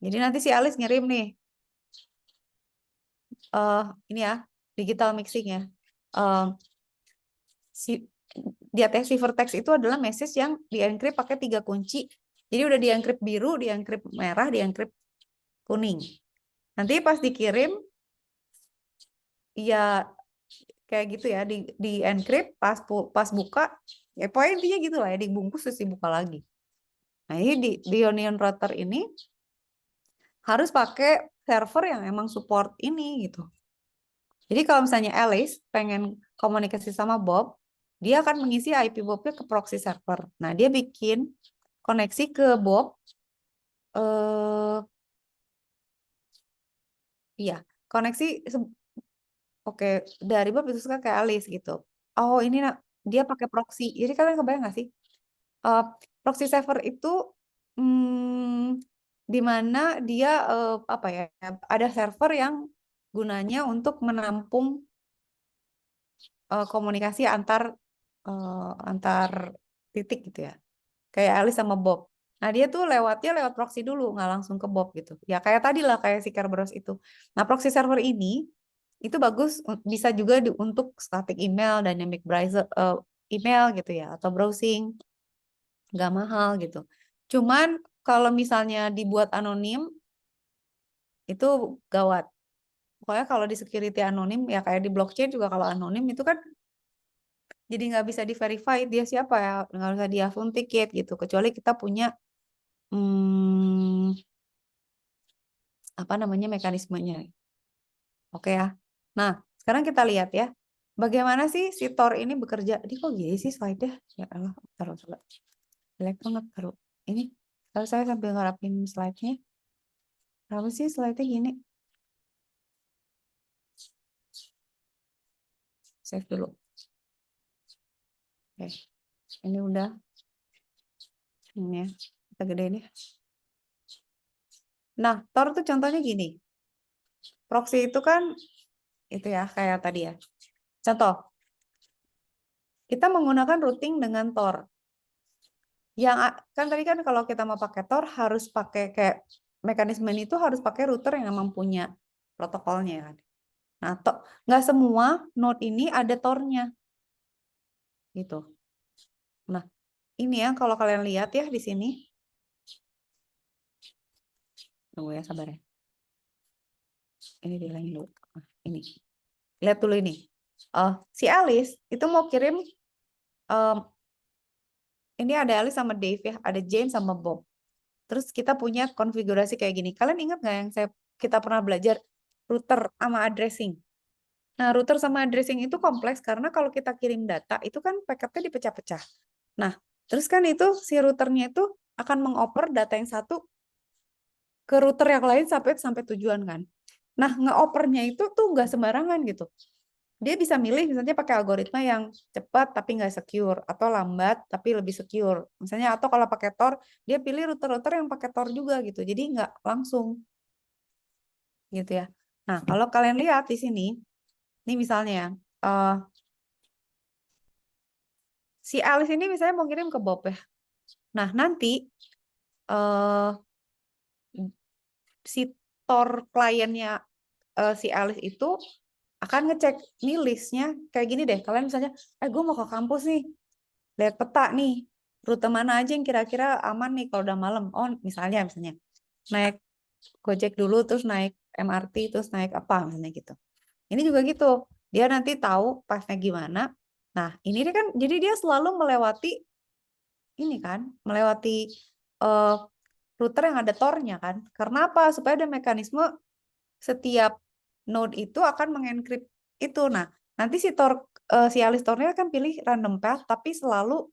Jadi nanti si Alice ngirim nih, ini ya, digital mixing ya. Eh, si Lihat ya, ciphertext itu adalah message yang di-encrypt pakai 3 kunci. Jadi udah di-encrypt biru, di-encrypt merah, di-encrypt kuning. Nanti pas dikirim, ya kayak gitu ya, di-encrypt, pas buka, ya pokoknya intinya gitu lah ya, dibungkus terus dibuka lagi. Nah ini di Onion Router ini harus pakai server yang emang support ini gitu. Jadi kalau misalnya Alice pengen komunikasi sama Bob, dia akan mengisi IP Bob-nya ke proxy server. Nah, dia bikin koneksi ke Bob, iya, koneksi, oke, dari Bob itu ke Alice gitu. Oh, ini dia pakai proxy. Jadi kalian kebayang nggak sih? Eh, Proxy server itu di mana dia apa ya? Ada server yang gunanya untuk menampung komunikasi antar titik gitu ya. Kayak Alice sama Bob. Nah, dia tuh lewatnya lewat proxy dulu, nggak langsung ke Bob gitu. Ya kayak tadi lah, kayak si Kerberos itu. Nah, proxy server ini itu bagus, bisa juga untuk static email, dynamic browser, email gitu ya, atau browsing, nggak mahal gitu. Cuman kalau misalnya dibuat anonim, itu gawat. Pokoknya kalau di security anonim, ya kayak di blockchain juga kalau anonim itu kan jadi nggak bisa di-verify dia siapa ya, nggak bisa di-authenticate gitu. Kecuali kita punya apa namanya mekanismenya. Oke ya. Nah, sekarang kita lihat ya. Bagaimana sih si Tor ini bekerja? Ini kok gini sih slide-nya? Ya Allah, taruh coba. Jelek banget, taruh. Ini, kalau saya sambil ngarapin slide-nya. Kenapa sih slide-nya gini? Save dulu. Oke, ini udah. Ini ya, kita gedein ya. Nah, Tor tuh contohnya gini. Proxy itu kan, itu ya, kayak tadi ya. Contoh, kita menggunakan routing dengan Tor. Yang kan tadi kan kalau kita mau pakai Tor harus pakai kayak mekanisme itu harus pakai router yang memang punya protokolnya kan. Nah, nggak semua node ini ada Tor-nya gitu. Nah, ini ya kalau kalian lihat ya di sini. Tunggu ya, sabar ya. Ini dihilangin dulu. Nah, ini. Lihat dulu ini. Si Alice itu mau kirim ini ada Alice sama Dave ya, ada Jane sama Bob. Terus kita punya konfigurasi kayak gini. Kalian ingat nggak yang kita pernah belajar router sama addressing? Nah, router sama addressing itu kompleks karena kalau kita kirim data itu kan paketnya dipecah-pecah. Nah, terus kan itu si routernya itu akan mengoper data yang satu ke router yang lain sampai tujuan kan. Nah, ngeopernya itu tuh nggak sembarangan gitu. Dia bisa milih misalnya pakai algoritma yang cepat tapi nggak secure atau lambat tapi lebih secure. Misalnya atau kalau pakai Tor, dia pilih router-router yang pakai Tor juga gitu. Jadi nggak langsung gitu ya. Nah, kalau kalian lihat di sini, ini misalnya si Alice ini misalnya mau kirim ke Bob ya. Nah, nanti uh, si Tor kliennya si Alice itu akan ngecek nih listnya kayak gini deh. Kalian misalnya, gue mau ke kampus nih, lihat peta nih, rute mana aja yang kira-kira aman nih kalau udah malam. Oh, misalnya naik Gojek dulu, terus naik MRT, terus naik apa misalnya gitu. Ini juga gitu. Dia nanti tahu pasnya gimana. Nah, ini dia kan, jadi dia selalu melewati ini kan, melewati uh, router yang ada tornya kan. Karena apa? Supaya ada mekanisme setiap node itu akan mengencrypt itu. Nah, nanti si Alice tornya akan pilih random path, tapi selalu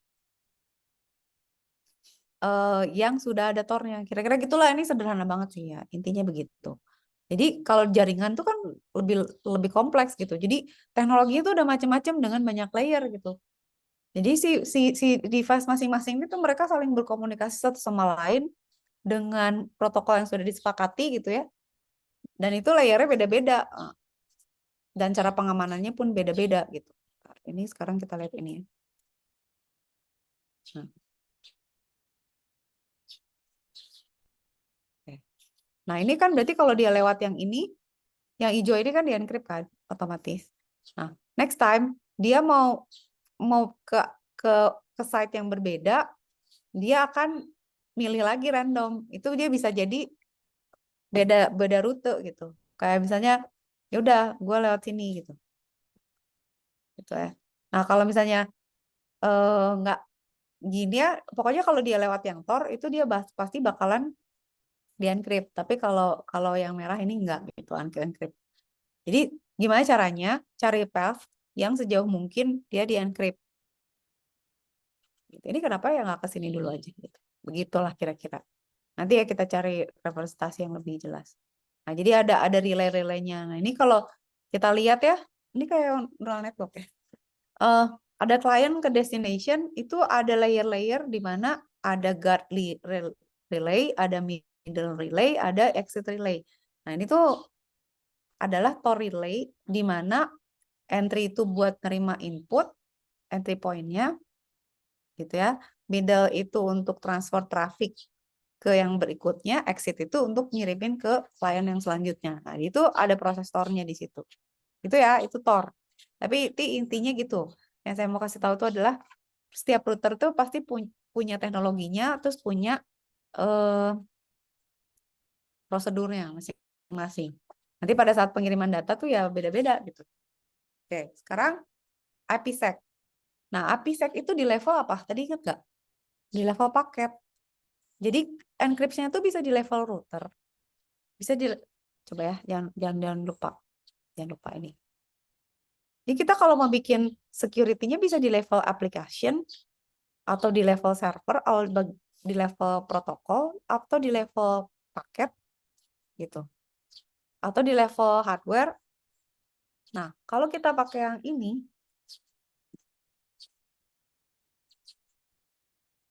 yang sudah ada tornya. Kira-kira gitulah, ini sederhana banget sih ya. Intinya begitu. Jadi kalau jaringan tuh kan lebih lebih kompleks gitu. Jadi teknologinya itu udah macam-macam dengan banyak layer gitu. Jadi si device masing-masing itu mereka saling berkomunikasi satu sama lain dengan protokol yang sudah disepakati gitu ya. Dan itu layernya beda-beda dan cara pengamanannya pun beda-beda gitu. Ini sekarang kita lihat ini ya. Nah, oke. Nah, ini kan berarti kalau dia lewat yang ini, yang hijau ini kan di-encrypt kan, otomatis. Nah, next time dia mau ke ke ke site yang berbeda, dia akan milih lagi random. Itu dia bisa jadi beda rute gitu. Kayak misalnya, ya udah, gue lewat sini gitu. Gitu ya. Nah, kalau misalnya nggak gini ya, pokoknya kalau dia lewat yang Tor itu dia pasti bakalan di-encrypt. Tapi kalau kalau yang merah ini enggak gitu, unencrypt. Jadi gimana caranya cari path yang sejauh mungkin dia di-encrypt. Gitu. Ini kenapa ya nggak ke sini dulu aja gitu. Begitulah kira-kira. Nanti ya kita cari representasi yang lebih jelas. Nah, jadi ada relay-relaynya. Nah, ini kalau kita lihat ya, ini kayak neural network ya. Ada klien ke destination, itu ada layer-layer di mana ada guard relay, ada middle relay, ada exit relay. Nah, ini tuh adalah Tor relay di mana entry itu buat nerima input, entry point-nya, gitu ya. Middle itu untuk transfer traffic ke yang berikutnya, exit itu untuk ngirimin ke klien yang selanjutnya. Nah, itu ada proses Tor-nya di situ. Itu ya, itu Tor. Tapi intinya gitu. Yang saya mau kasih tahu itu adalah setiap router tuh pasti punya teknologinya, terus punya prosedurnya masing-masing. Nanti pada saat pengiriman data tuh ya beda-beda gitu. Oke, sekarang IPsec. Nah, IPsec itu di level apa? Tadi ingat nggak? Di level paket. Jadi encryption-nya tuh bisa di level router. Bisa di coba ya, jangan lupa. Jangan lupa ini. Jadi kita kalau mau bikin security-nya bisa di level application atau di level server atau di level protokol atau di level paket gitu. Atau di level hardware. Nah, kalau kita pakai yang ini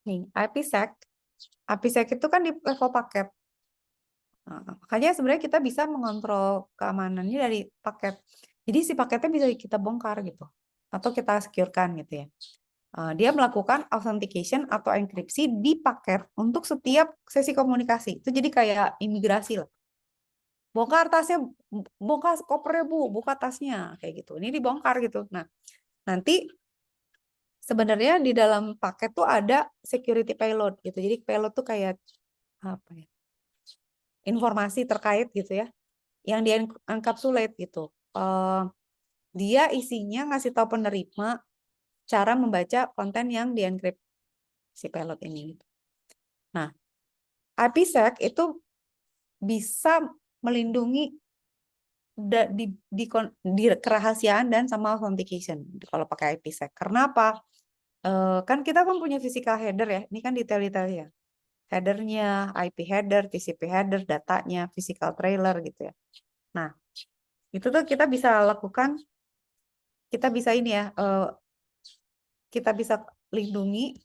nih, IPsec itu kan di level paket. Nah, makanya sebenarnya kita bisa mengontrol keamanannya dari paket. Jadi si paketnya bisa kita bongkar gitu. Atau kita securekan gitu ya. Dia melakukan authentication atau enkripsi di paket untuk setiap sesi komunikasi. Itu jadi kayak imigrasi lah. Bongkar tasnya, bongkar kopernya Bu, buka tasnya kayak gitu. Ini dibongkar gitu. Nah, nanti sebenarnya di dalam paket tuh ada security payload gitu. Jadi payload tuh kayak apa ya? Informasi terkait gitu ya, yang di encapsulate gitu. Dia isinya ngasih tahu penerima cara membaca konten yang di encrypt si payload ini. Nah, IPsec itu bisa melindungi di kerahasiaan dan sama authentication kalau pakai IPsec. Karena apa? Kan kita kan punya physical header ya. Ini kan detail-detail ya. Headernya, IP header, TCP header, datanya, physical trailer gitu ya. Nah, itu tuh kita bisa lakukan, kita bisa ini ya, kita bisa lindungi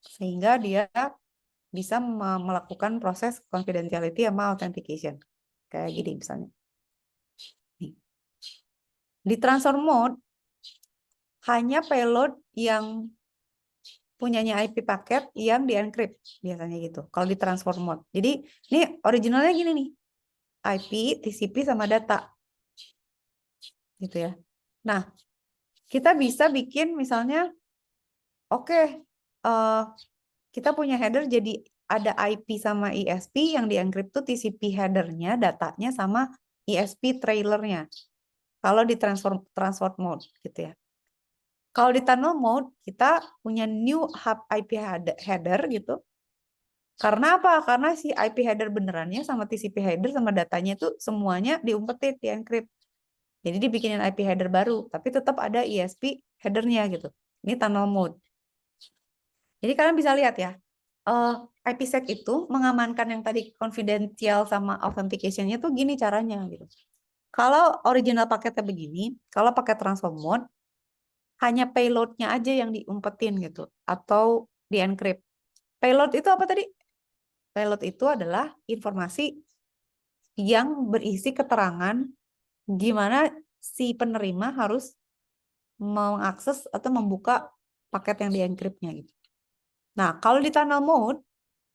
sehingga dia bisa melakukan proses confidentiality sama authentication. Kayak gini misalnya. Di transfer mode, hanya payload yang punyanya IP paket yang di-encrypt biasanya gitu. Kalau di transfer mode. Jadi ini originalnya gini nih. IP, TCP sama data. Gitu ya. Nah, kita bisa bikin misalnya oke, kita punya header jadi ada IP sama ESP yang di-encrypt tuh TCP headernya, datanya sama ESP trailernya. Kalau di transfer mode gitu ya. Kalau di tunnel mode, kita punya new hub IP header gitu. Karena apa? Karena si IP header benerannya sama TCP header sama datanya itu semuanya diumpetin, di-encrypt. Jadi dibikinin IP header baru, tapi tetap ada ESP headernya gitu. Ini tunnel mode. Jadi kalian bisa lihat ya, IPsec itu mengamankan yang tadi confidential sama authentication-nya tuh gini caranya gitu. Kalau original paketnya begini, kalau pakai transfer mode, hanya payload-nya aja yang diumpetin gitu, atau di-encrypt. Payload itu apa tadi? Payload itu adalah informasi yang berisi keterangan gimana si penerima harus mengakses atau membuka paket yang di-encrypt-nya gitu. Nah, kalau di tunnel mode,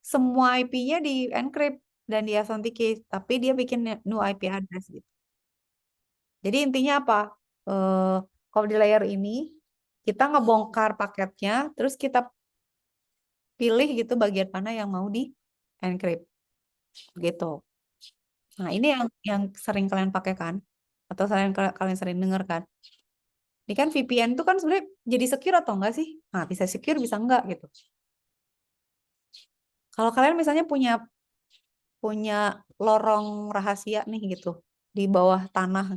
semua IP-nya di encrypt dan di authenticate, tapi dia bikin new IP address gitu. Jadi intinya apa? Kalau di layer ini, kita ngebongkar paketnya, terus kita pilih gitu bagian mana yang mau di encrypt gitu. Nah, ini yang sering kalian pakai kan? Atau kalian sering dengar kan? Ini kan VPN itu kan sebenarnya jadi secure atau enggak sih? Nah, bisa secure, bisa enggak gitu. Kalau kalian misalnya punya punya lorong rahasia nih gitu di bawah tanah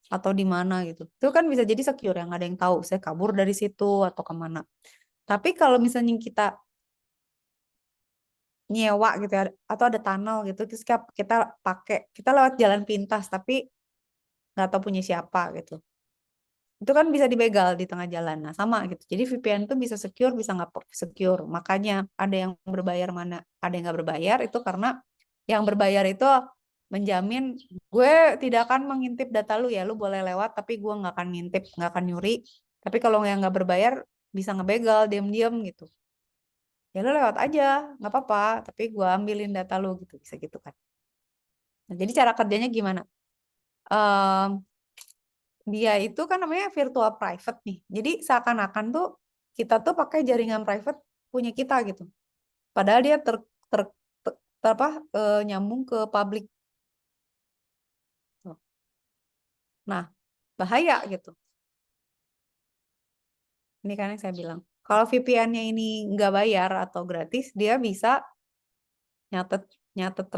atau di mana gitu, itu kan bisa jadi secure yang ada yang tahu saya kabur dari situ atau kemana. Tapi kalau misalnya kita nyewa gitu ya, atau ada tunnel gitu, terus kita pakai, kita lewat jalan pintas tapi nggak tahu punya siapa gitu, itu kan bisa dibegal di tengah jalan. Nah, sama gitu. Jadi VPN itu bisa secure, bisa nggak secure. Makanya ada yang berbayar, mana ada yang nggak berbayar, itu karena yang berbayar itu menjamin gue tidak akan mengintip data lu ya, lu boleh lewat tapi gue nggak akan ngintip, nggak akan nyuri. Tapi kalau yang nggak berbayar bisa ngebegal diam-diam gitu. Ya lu lewat aja, nggak apa-apa, tapi gue ambilin data lu gitu, bisa gitu kan. Nah, jadi cara kerjanya gimana? Em, Dia itu kan namanya virtual private nih. Jadi seakan-akan tuh kita tuh pakai jaringan private punya kita gitu. Padahal dia ter, apa, nyambung ke public. Nah, bahaya gitu. Ini kan yang saya bilang. Kalau VPN-nya ini nggak bayar atau gratis, dia bisa nyatet nyatet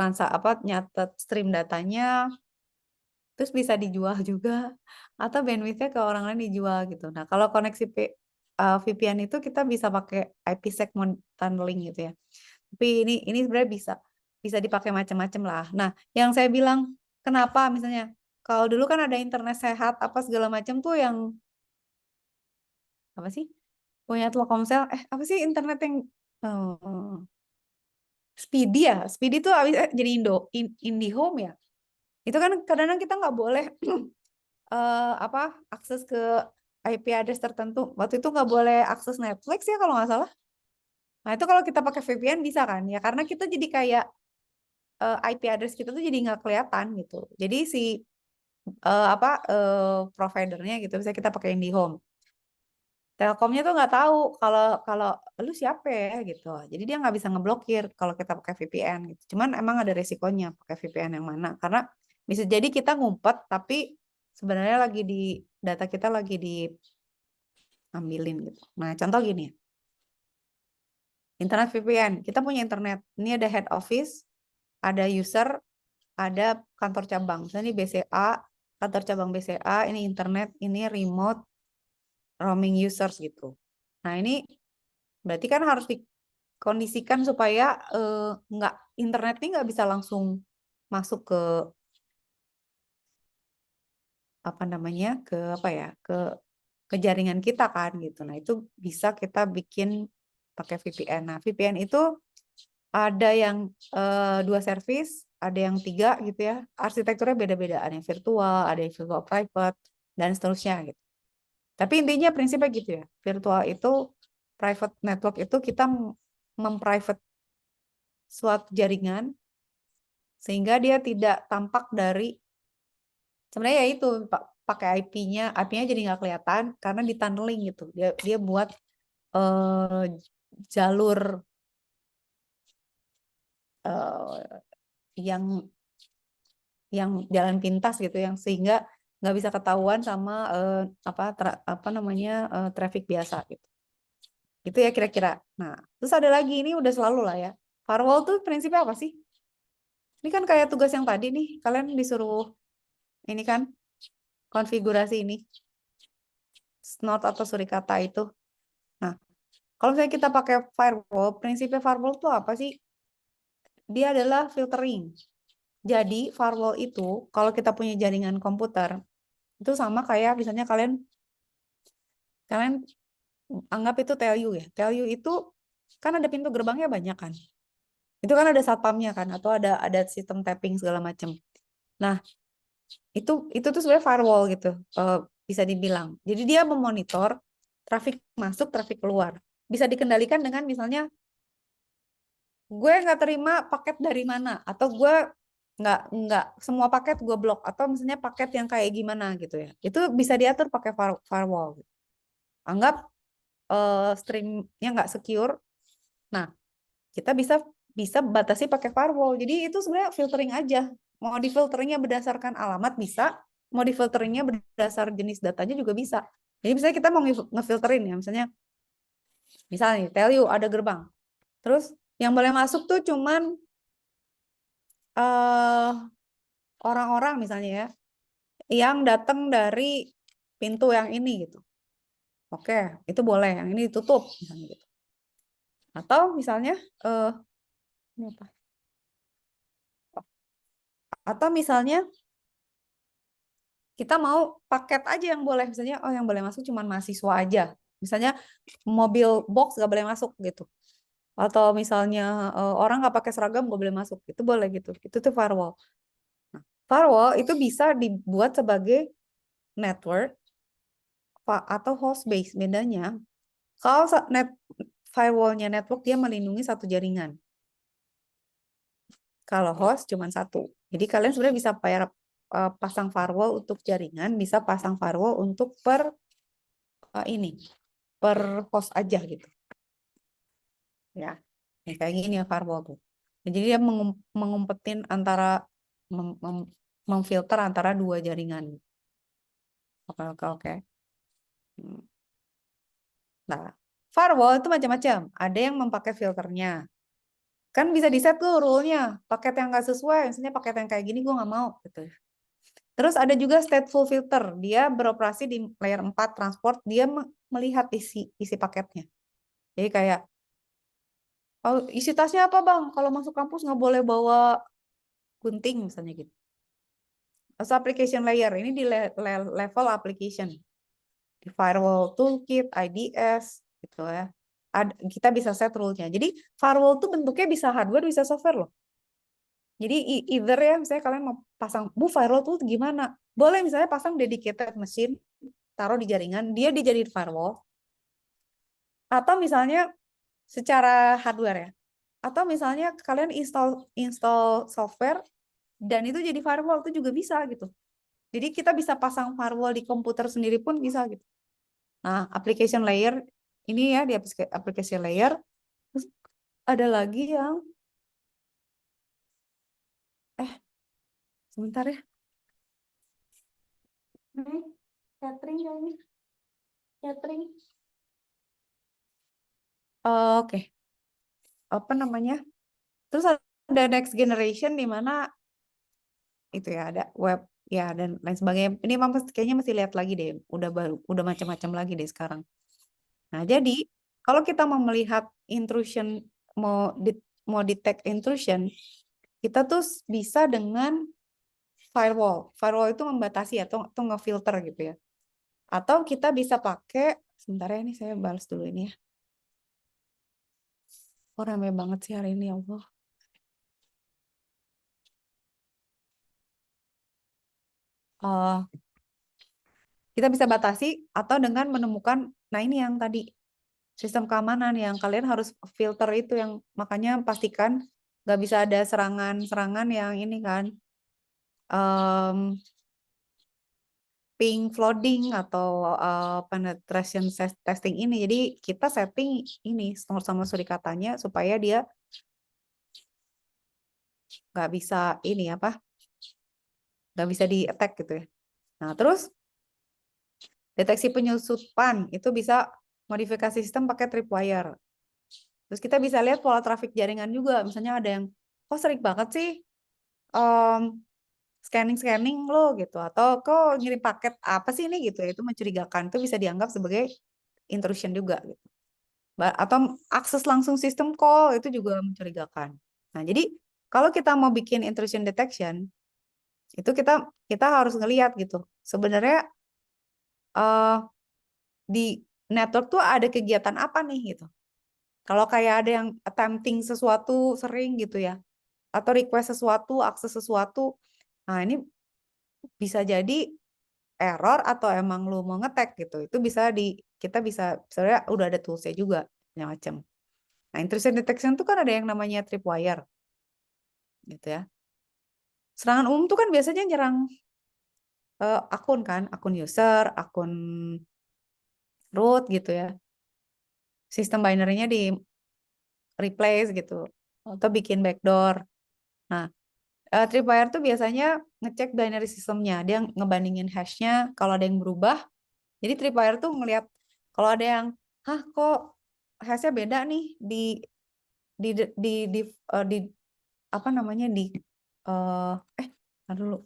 nyatet stream datanya, terus bisa dijual juga, atau bandwidth-nya ke orang lain dijual gitu. Nah, kalau koneksi VPN itu kita bisa pakai IPsec tunneling gitu ya. Tapi ini sebenarnya bisa bisa dipakai macam-macam lah. Nah, yang saya bilang kenapa misalnya kalau dulu kan ada internet sehat apa segala macam tuh yang apa sih? Punya Telkomsel, apa sih internet yang Speedy ya? Speedy tuh jadi IndiHome ya. Itu kan kadang-kadang kita nggak boleh apa akses ke IP address tertentu. Waktu itu nggak boleh akses Netflix ya kalau nggak salah. Nah itu kalau kita pakai VPN bisa kan ya, karena kita jadi kayak IP address kita tuh jadi nggak kelihatan gitu. Jadi si providernya gitu, bisa kita pakai IndiHome. Telkomnya tuh nggak tahu kalau kalau lu siapa ya gitu. Jadi dia nggak bisa ngeblokir kalau kita pakai VPN gitu. Cuman emang ada resikonya pakai VPN yang mana? Karena bisa jadi kita ngumpet tapi sebenarnya lagi di data kita lagi diambilin gitu. Nah, contoh gini ya. Internet VPN. Kita punya internet. Ini ada head office, ada user, ada kantor cabang. Misalnya ini BCA, kantor cabang BCA, ini internet, ini remote roaming users gitu. Nah, ini berarti kan harus dikondisikan supaya nggak internet ini nggak bisa langsung masuk apa namanya ke apa ya ke jaringan kita kan gitu. Nah itu bisa kita bikin pakai VPN. Nah VPN itu ada yang 2 service, ada yang 3 gitu ya. Arsitekturnya beda-beda. Ada yang virtual, ada yang virtual private dan seterusnya gitu. Tapi intinya prinsipnya gitu ya. Virtual itu private network itu kita memprivate suatu jaringan sehingga dia tidak tampak dari sebenarnya ya itu pakai IP-nya jadi nggak kelihatan karena di tunneling gitu. Dia buat eh, jalur eh, yang jalan pintas gitu yang sehingga nggak bisa ketahuan sama apa namanya traffic biasa gitu. Itu ya kira-kira. Nah, terus ada lagi ini udah selalu lah ya. Firewall tuh prinsipnya apa sih? Ini kan kayak tugas yang tadi nih, kalian disuruh ini kan konfigurasi ini snot atau surikata itu. Nah, kalau misalnya kita pakai firewall, prinsipnya firewall itu apa sih? Dia adalah filtering. Jadi firewall itu kalau kita punya jaringan komputer itu sama kayak misalnya kalian kalian anggap itu Telyu ya. Telyu itu kan ada pintu gerbangnya banyak kan. Itu kan ada satpamnya kan atau ada sistem tapping segala macam. Nah, itu tuh sebenarnya firewall gitu. Bisa dibilang. Jadi dia memonitor traffic masuk, traffic keluar. bisa dikendalikan dengan misalnya gue nggak terima paket dari mana, atau gue nggak semua paket gue blok, atau misalnya paket yang kayak gimana gitu ya. Itu bisa diatur pakai firewall. Anggap streamnya nggak secure. Nah, kita bisa batasi pakai firewall. Jadi itu sebenarnya filtering aja. Mau di filteringnya berdasarkan alamat bisa, mau di filteringnya berdasar jenis datanya juga bisa. Jadi misalnya kita mau ngefilterin ya, misalnya tell you ada gerbang. Terus yang boleh masuk tuh cuman orang-orang misalnya ya, yang datang dari pintu yang ini gitu. Oke, itu boleh. Yang ini ditutup misalnya gitu. Atau misalnya ini apa? Atau misalnya kita mau paket aja yang boleh, misalnya yang boleh masuk cuma mahasiswa aja, misalnya mobil box nggak boleh masuk gitu, atau misalnya orang nggak pakai seragam nggak boleh masuk, itu boleh gitu, itu tuh firewall. Nah, firewall itu bisa dibuat sebagai network atau host base. Bedanya kalau firewallnya network dia melindungi satu jaringan, kalau host cuma satu. Jadi kalian sebenarnya bisa pasang firewall untuk jaringan, bisa pasang firewall untuk per host aja gitu ya. Kayak gini ya firewall tuh. Jadi dia mengumpetin antara memfilter antara dua jaringan. Oke. Nah, firewall itu macam-macam. Ada yang memakai filternya. Kan bisa di set tuh rule-nya. Paket yang nggak sesuai, misalnya paket yang kayak gini gue nggak mau gitu. Terus ada juga stateful filter. Dia beroperasi di layer 4 transport. Dia melihat isi paketnya. Jadi kayak, oh, isi tasnya apa bang? Kalau masuk kampus nggak boleh bawa gunting misalnya gitu. As application layer ini di level application, di firewall toolkit, IDS gitu ya. Kita bisa set rule-nya. Jadi firewall tuh bentuknya bisa hardware, bisa software loh. Jadi either ya, misalnya kalian mau pasang, firewall tuh gimana? Boleh misalnya pasang dedicated mesin, taruh di jaringan, dia dijadiin firewall. Atau misalnya secara hardware ya. Atau misalnya kalian install software dan itu jadi firewall, itu juga bisa gitu. Jadi kita bisa pasang firewall di komputer sendiri pun bisa gitu. Nah, application layer ini ya, di application layer. Terus ada lagi yang sebentar ya. Catering kayaknya. Catering. Oke. Apa namanya? Terus ada next generation di mana itu ya, ada web ya dan lain sebagainya. Ini memang kayaknya mesti lihat lagi deh. Udah macam-macam lagi deh sekarang. Nah, jadi kalau kita mau melihat intrusion, mau detect intrusion, kita tuh bisa dengan firewall. Firewall itu membatasi atau ngefilter gitu ya. Atau kita bisa pakai, sebentar ya, ini saya balas dulu ini ya. Oh, ramai banget sih hari ini, ya Allah. Kita bisa batasi atau dengan menemukan, nah ini yang tadi, sistem keamanan yang kalian harus filter itu, yang makanya pastikan nggak bisa ada serangan-serangan yang ini kan, ping flooding atau penetration testing ini. Jadi kita setting ini sama surikatanya supaya dia nggak bisa ini apa, nggak bisa di attack gitu ya. Nah terus deteksi penyusupan itu bisa modifikasi sistem pakai tripwire. Terus kita bisa lihat pola trafik jaringan juga. Misalnya ada yang, kok sering banget sih scanning lo gitu. Atau kok ngirim paket apa sih ini gitu ya. Itu mencurigakan. Itu bisa dianggap sebagai intrusion juga gitu. Atau akses langsung sistem call itu juga mencurigakan. Nah, jadi kalau kita mau bikin intrusion detection, itu kita harus ngelihat gitu. Sebenarnya di network tuh ada kegiatan apa nih gitu. Kalau kayak ada yang attempting sesuatu sering gitu ya, atau request sesuatu, akses sesuatu, nah ini bisa jadi error atau emang lu mau ngetek gitu. Itu bisa kita bisa sebenarnya udah ada toolsnya juga. macam. Nah, intrusion detection tuh kan ada yang namanya tripwire, gitu ya. Serangan umum tuh kan biasanya nyerang akun kan, akun user, akun root gitu ya. Sistem binary-nya di replace gitu, atau bikin backdoor. Nah, tripwire tuh biasanya ngecek binary sistemnya, dia ngebandingin hashnya kalau ada yang berubah. Jadi tripwire tuh ngelihat kalau ada yang, kok hashnya beda nih di di apa namanya eh tar dulu.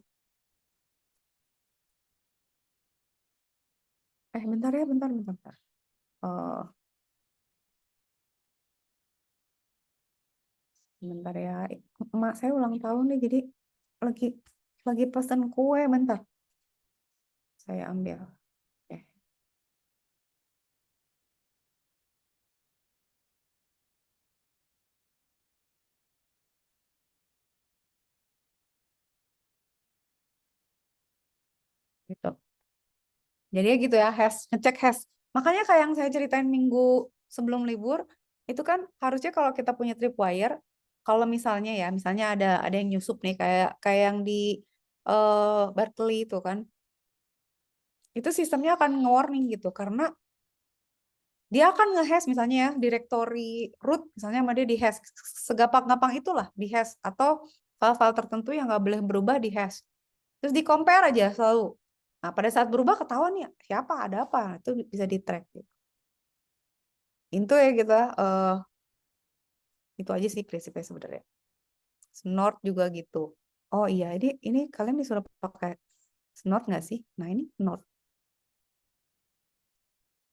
Bentar ya, bentar. Eh bentar ya, emak saya ulang tahun nih, jadi lagi pesan kue, bentar. Saya ambil. Oke, gitu. Jadi ya gitu ya, ngecek hash. Makanya kayak yang saya ceritain minggu sebelum libur, itu kan harusnya kalau kita punya tripwire, kalau misalnya ada yang nyusup nih, kayak yang di Berkeley itu kan, itu sistemnya akan nge-warning gitu, karena dia akan nge-hash misalnya ya, directory root misalnya sama dia di-hash. Segampang-gampang itulah di-hash, atau file-file tertentu yang nggak boleh berubah di-hash. Terus di-compare aja selalu. Nah, pada saat berubah ketahuan ya, siapa, ada apa, itu bisa di-track gitu. Itu ya kita, itu aja sih prinsipnya sebenarnya. Snort juga gitu. Oh iya, ini kalian disuruh pakai Snort nggak sih? Nah, ini Snort.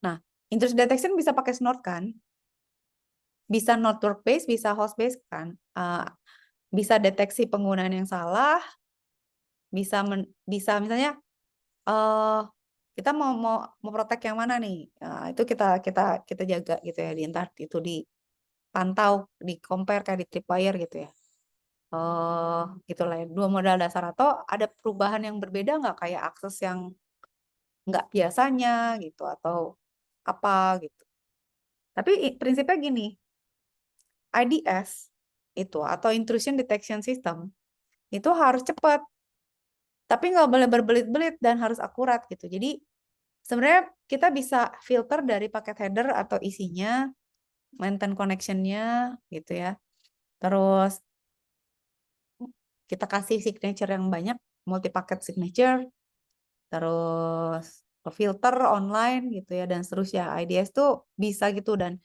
Nah, intrusion detection bisa pakai Snort kan? Bisa network base, bisa host base kan? Bisa deteksi penggunaan yang salah, bisa misalnya kita mau protek yang mana nih? Nah, itu kita jaga gitu ya, entar itu dipantau, di compare kayak di tripwire gitu ya. Gitu lah ya. Dua modal dasar, atau ada perubahan yang berbeda nggak, kayak akses yang nggak biasanya gitu, atau apa gitu. Tapi prinsipnya gini, IDS itu atau intrusion detection system itu harus cepat, tapi nggak boleh berbelit-belit dan harus akurat gitu. Jadi sebenarnya kita bisa filter dari paket header atau isinya, maintain connection-nya gitu ya. Terus kita kasih signature yang banyak, multi paket signature, terus filter online gitu ya, dan seterusnya. IDS tuh bisa gitu, dan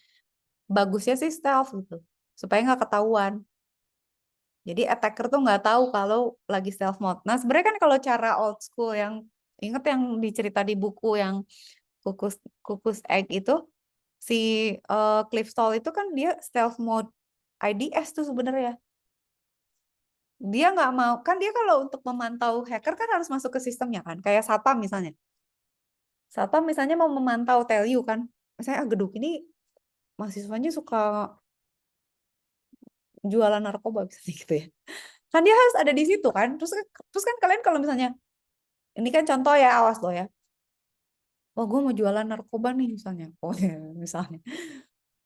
bagusnya sih stealth gitu, supaya nggak ketahuan. Jadi attacker tuh nggak tahu kalau lagi stealth mode. Nah, sebenarnya kan kalau cara old school yang inget yang dicerita di buku yang kukus kukus egg itu, si Cliff Stall itu kan dia stealth mode IDS tuh sebenarnya. Dia nggak mau, kan dia kalau untuk memantau hacker kan harus masuk ke sistemnya kan, kayak Satam misalnya. Satam misalnya mau memantau Telyu kan, misalnya gedung ini mahasiswanya suka jualan narkoba misalnya gitu ya. Kan dia harus ada di situ kan. Terus kan kalian kalau misalnya, ini kan contoh ya, awas loh ya. Wah, gue mau jualan narkoba nih misalnya. Oh ya, misalnya.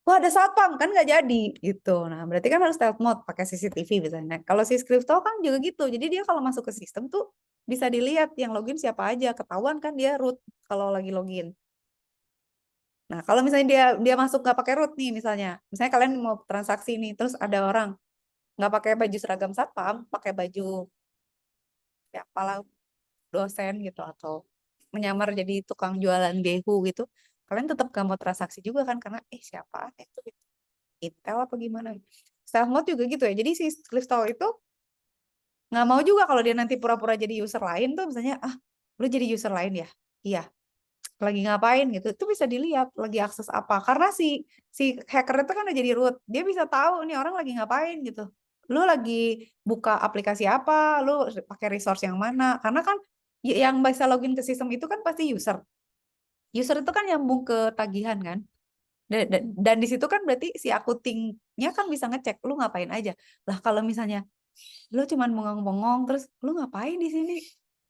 Wah, ada satpam kan nggak jadi gitu. Nah, berarti kan harus stealth mode pakai CCTV misalnya. Kalau si Skripto kan juga gitu. Jadi dia kalau masuk ke sistem tuh bisa dilihat yang login siapa aja. Ketahuan kan dia root kalau lagi login. Nah, kalau misalnya dia masuk nggak pakai root nih misalnya kalian mau transaksi nih, terus ada orang nggak pakai baju seragam satpam, pakai baju ya apalah, dosen gitu, atau menyamar jadi tukang jualan behu gitu, kalian tetap gak mau transaksi juga kan, karena siapa itu gitu. Intel apa gimana. Stealth mode juga gitu ya. Jadi si Cliff Stall itu nggak mau juga kalau dia nanti pura-pura jadi user lain tuh, misalnya lu jadi user lain ya, iya, lagi ngapain gitu, itu bisa dilihat lagi akses apa, karena si si hacker itu kan udah jadi root, dia bisa tahu nih orang lagi ngapain gitu, lu lagi buka aplikasi apa, lu pakai resource yang mana, karena kan yang bisa login ke sistem itu kan pasti user itu kan nyambung ke tagihan kan, dan di situ kan berarti si akutingnya kan bisa ngecek lu ngapain aja. Lah kalau misalnya lu cuman bengong-bengong terus lu ngapain di sini,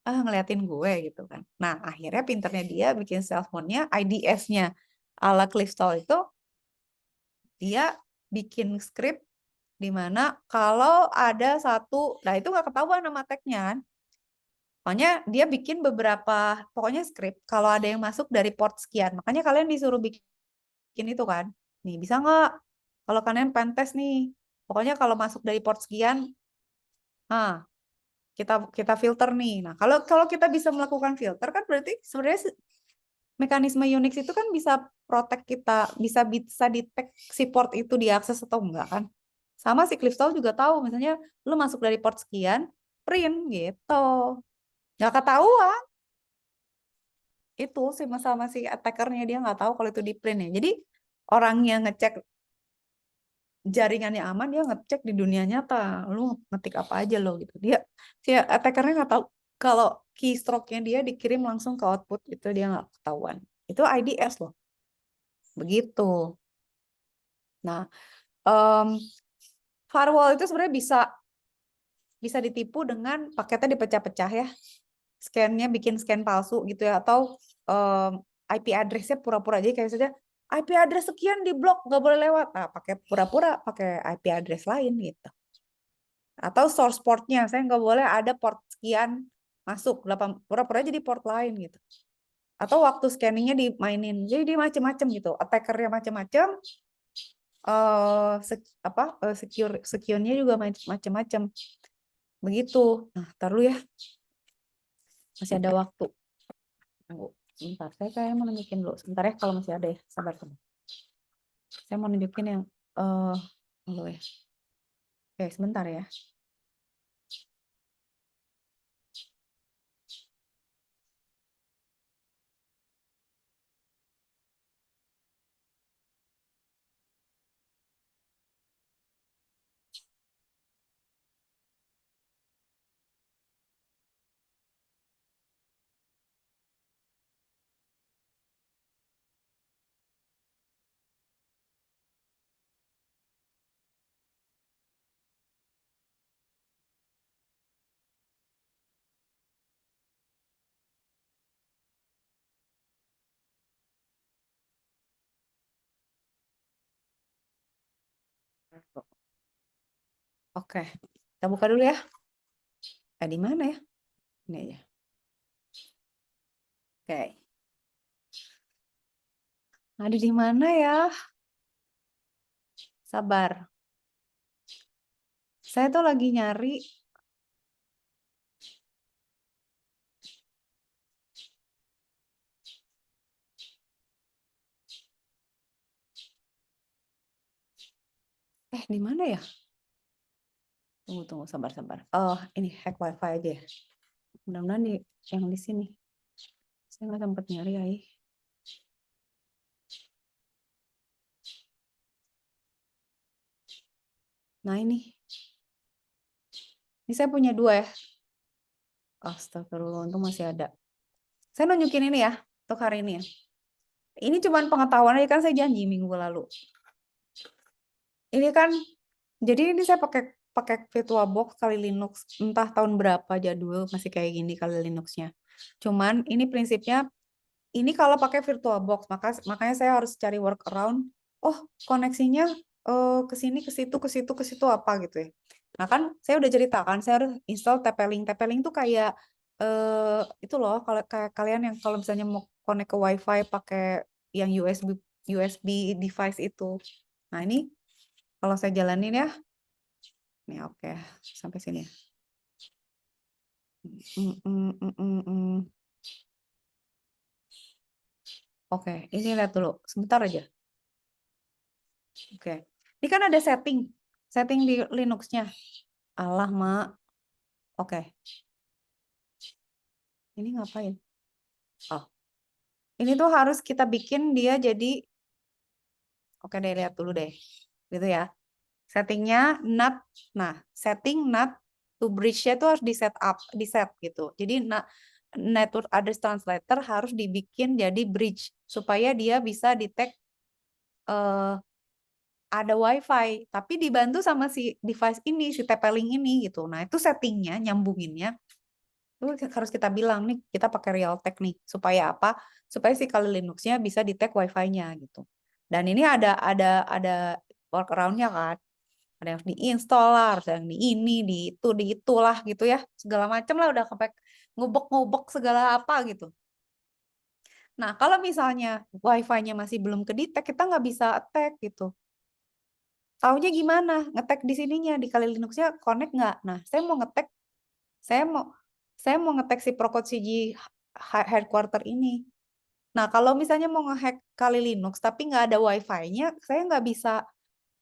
ngeliatin gue gitu kan. Nah, akhirnya pinternya dia bikin stealth mode-nya IDS-nya ala Cliff Stall itu dia bikin script di mana kalau ada satu, nah itu nggak ketahuan nama tag-nya kan. Pokoknya dia bikin beberapa, pokoknya script kalau ada yang masuk dari port sekian. Makanya kalian disuruh bikin itu kan. Nih, bisa nggak? Kalau kalian pentest nih, pokoknya kalau masuk dari port sekian, ah kita filter nih. Nah, kalau kalau kita bisa melakukan filter kan berarti sebenarnya mekanisme Unix itu kan bisa protect kita, bisa detect si port itu diakses atau enggak kan. Sama si Cliffstall juga tahu, misalnya lu masuk dari port sekian, print gitu. Nggak ketahuan. Itu sih sama si attackernya, dia nggak tahu kalau itu di print ya. Jadi orang yang ngecek jaringannya aman, dia ngecek di dunia nyata. Lu ngetik apa aja lo gitu. Dia si attackernya nggak tahu kalau keystroke-nya dia dikirim langsung ke output, itu dia nggak ketahuan. Itu IDS loh. Begitu. Nah, firewall itu sebenarnya bisa ditipu dengan paketnya dipecah-pecah ya. Scan-nya bikin scan palsu gitu ya, atau IP address-nya pura-pura aja kayak saja IP address sekian di blok nggak boleh lewat. Nah, pakai pura-pura pakai IP address lain gitu. Atau source port-nya, saya nggak boleh ada port sekian masuk, pura-pura aja di port lain gitu. Atau waktu scanningnya dimainin, jadi macam-macam gitu. Attacker-nya macam-macam, secure-nya juga macam-macam. Begitu. Nah, taruh ya. Masih ada waktu. Tunggu. Sebentar, saya kayak mau nunjukin dulu. Sebentar ya kalau masih ada ya. Sabar. Saya mau nunjukin yang dulu ya. Oke, sebentar ya. Oke, kita buka dulu ya. Di mana ya? Ini aja. Oke. Ada di mana ya? Sabar. Saya tuh lagi nyari. Di mana ya? Tunggu, sabar. Oh, ini hack wifi aja ya. Mudah-mudahan yang di sini. Saya nggak sempat nyari ya. Nah ini saya punya 2 ya. Astagfirullah, untung masih ada. Saya nunjukin ini ya, untuk hari ini ya. Ini cuma pengetahuan aja, kan saya janji minggu lalu. Ini kan, jadi ini saya pakai VirtualBox kali Linux, entah tahun berapa jadul masih kayak gini kali Linuxnya. Cuman ini prinsipnya, ini kalau pakai VirtualBox, makanya saya harus cari workaround. Oh, koneksinya ke sini, ke situ apa gitu ya. Nah kan saya udah ceritakan, saya harus install TP-Link. TP-Link tuh kayak itu loh, kalau kayak kalian yang kalau misalnya mau connect ke WiFi pakai yang USB device itu. Nah ini kalau saya jalanin ya, nih oke, sampai sini ya. Oke, ini lihat dulu, sebentar aja. Oke, ini kan ada setting di Linux-nya. Alah, Mak. Oke. Ini ngapain? Oh, ini tuh harus kita bikin dia jadi, oke deh, lihat dulu deh. Gitu ya. Settingnya NAT, nah setting NAT to bridge-nya itu harus di set gitu. Jadi network address translator harus dibikin jadi bridge supaya dia bisa detect ada WiFi, tapi dibantu sama si device ini, si TP-Link ini gitu. Nah itu settingnya, nyambunginnya itu harus kita bilang nih, kita pakai Realtek nih supaya apa? Supaya si Kali Linux-nya bisa detect WiFi-nya gitu. Dan ini ada workaround-nya kan. Ada yang harus diinstal lah, harus yang di ini, di itu, di itulah gitu ya. Segala macam lah udah sampai ngubek-ngubek segala apa gitu. Nah, kalau misalnya Wi-Fi-nya masih belum kedetek, kita nggak bisa attack gitu. Taunya gimana? Ngetek di sininya, di Kali Linux-nya connect nggak? Nah, saya mau saya mau ngetek si Procode CG headquarter ini. Nah, kalau misalnya mau ngehack Kali Linux tapi nggak ada Wi-Fi-nya, saya nggak bisa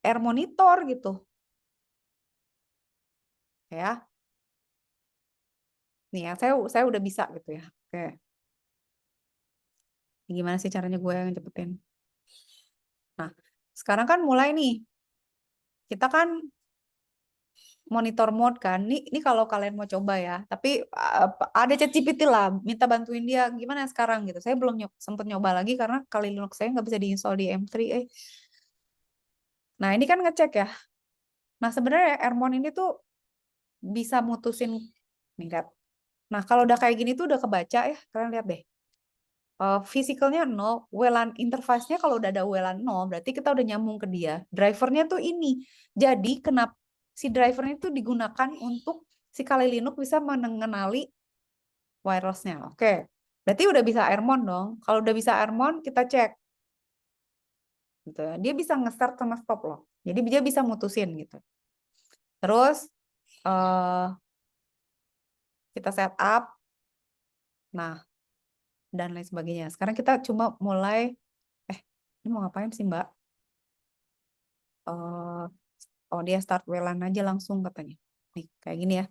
air monitor gitu. Ya, nih ya, saya udah bisa gitu ya. Oke. Gimana sih caranya gue yang cepetin? Nah, sekarang kan mulai nih. Kita kan monitor mode kan. Ini kalau kalian mau coba ya. Tapi ada ChatGPT lah, minta bantuin dia gimana sekarang gitu. Saya belum sempet nyoba lagi karena Kali Linux saya nggak bisa diinstal di M3. Nah, ini kan ngecek ya. Nah, sebenarnya Airmon ini tuh bisa mutusin nih, lihat. Nah, kalau udah kayak gini tuh udah kebaca ya. Kalian lihat deh. Physicalnya 0, WLAN interface-nya kalau udah ada WLAN 0, berarti kita udah nyambung ke dia. Drivernya tuh ini. Jadi, kenapa si drivernya itu digunakan untuk si Kali Linux bisa mengenali wireless-nya. Oke. Berarti udah bisa Airmon dong. Kalau udah bisa Airmon, kita cek. Gitu. Dia bisa nge-start sama stop loh. Jadi dia bisa mutusin gitu. Terus kita setup. Nah, dan lain sebagainya. Sekarang kita cuma mulai, ini mau ngapain sih Mbak? Oh dia start WLAN aja langsung katanya. Nih kayak gini ya.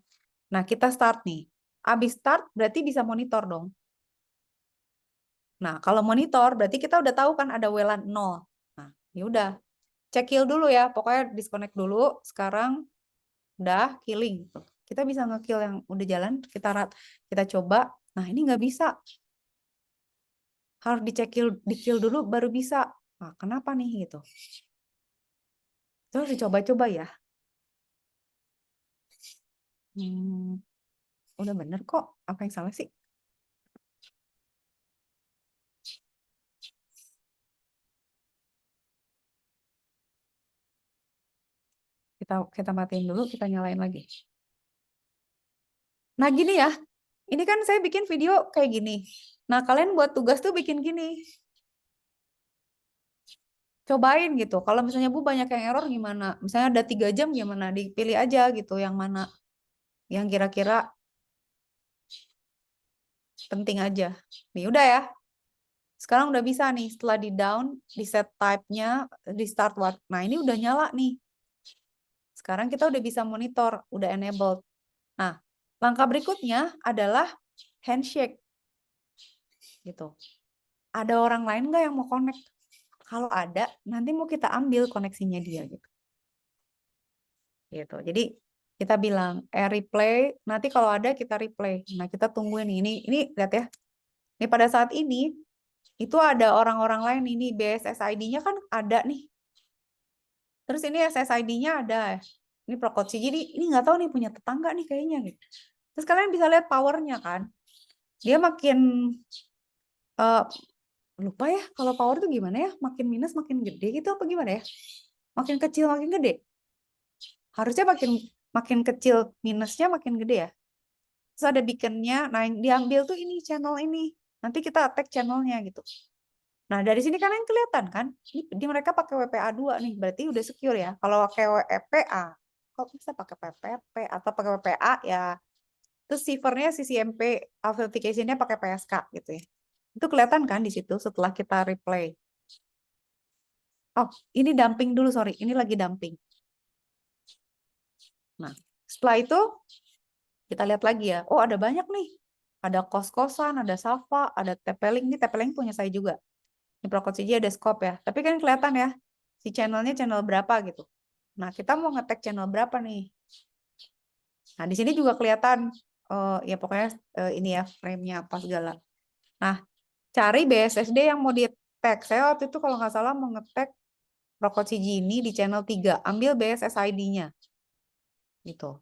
Nah kita start nih. Abis start berarti bisa monitor dong. Nah kalau monitor berarti kita udah tahu kan ada WLAN 0. Nah ya udah check kill dulu ya. Pokoknya disconnect dulu. Sekarang udah killing. Kita bisa nge-kill yang udah jalan. Kita coba. Nah ini nggak bisa. Harus di-kill dulu baru bisa. Nah, kenapa nih gitu? Terus dicoba-coba ya. Udah bener kok. Apa yang salah sih? Kita matiin dulu, kita nyalain lagi. Nah, gini ya. Ini kan saya bikin video kayak gini. Nah, kalian buat tugas tuh bikin gini. Cobain gitu. Kalau misalnya Bu banyak yang error gimana? Misalnya ada 3 jam gimana? Dipilih aja gitu yang mana yang kira-kira penting aja. Nih udah ya. Sekarang udah bisa nih setelah di down, di set type-nya, di start what. Nah, ini udah nyala nih. Sekarang kita udah bisa monitor, udah enabled. Nah, langkah berikutnya adalah handshake gitu. Ada orang lain nggak yang mau connect? Kalau ada, nanti mau kita ambil koneksinya dia gitu. Gitu. Jadi kita bilang replay, nanti kalau ada kita replay. Nah, kita tungguin ini lihat ya. Ini pada saat ini itu ada orang-orang lain ini BSS ID-nya kan ada nih. Terus ini SSID-nya ada. Ini Prokoci. Jadi ini nggak tahu nih punya tetangga nih kayaknya gitu. Terus kalian bisa lihat powernya kan. Dia makin lupa ya kalau power itu gimana ya? Makin minus makin gede gitu apa gimana ya? Makin kecil makin gede. Harusnya makin kecil minusnya makin gede ya. Terus ada beaconnya, nah yang diambil tuh ini channel ini. Nanti kita attack channelnya gitu. Nah dari sini kan yang kelihatan kan, ini mereka pakai WPA 2 nih, berarti udah secure ya. Kalau pakai WPA, kok bisa pakai PPP atau pakai WPA ya. Terus servernya CCMP authentication-nya pakai PSK gitu ya. Itu kelihatan kan di situ setelah kita replay. Oh, ini dumping dulu, sorry. Ini lagi dumping. Nah, setelah itu kita lihat lagi ya. Oh, ada banyak nih. Ada kos-kosan, ada Safa, ada TP-Link. Ini TP-Link punya saya juga. Ini Procode CG ada scope ya. Tapi kan kelihatan ya, si channelnya channel berapa gitu. Nah, kita mau ngetek channel berapa nih? Nah, di sini juga kelihatan, ya pokoknya ini ya, frame-nya apa segala. Nah, cari BSSD yang mau di-tag. Saya waktu itu kalau nggak salah mau nge-tag Procode CG ini di channel 3. Ambil BSSID-nya. Gitu.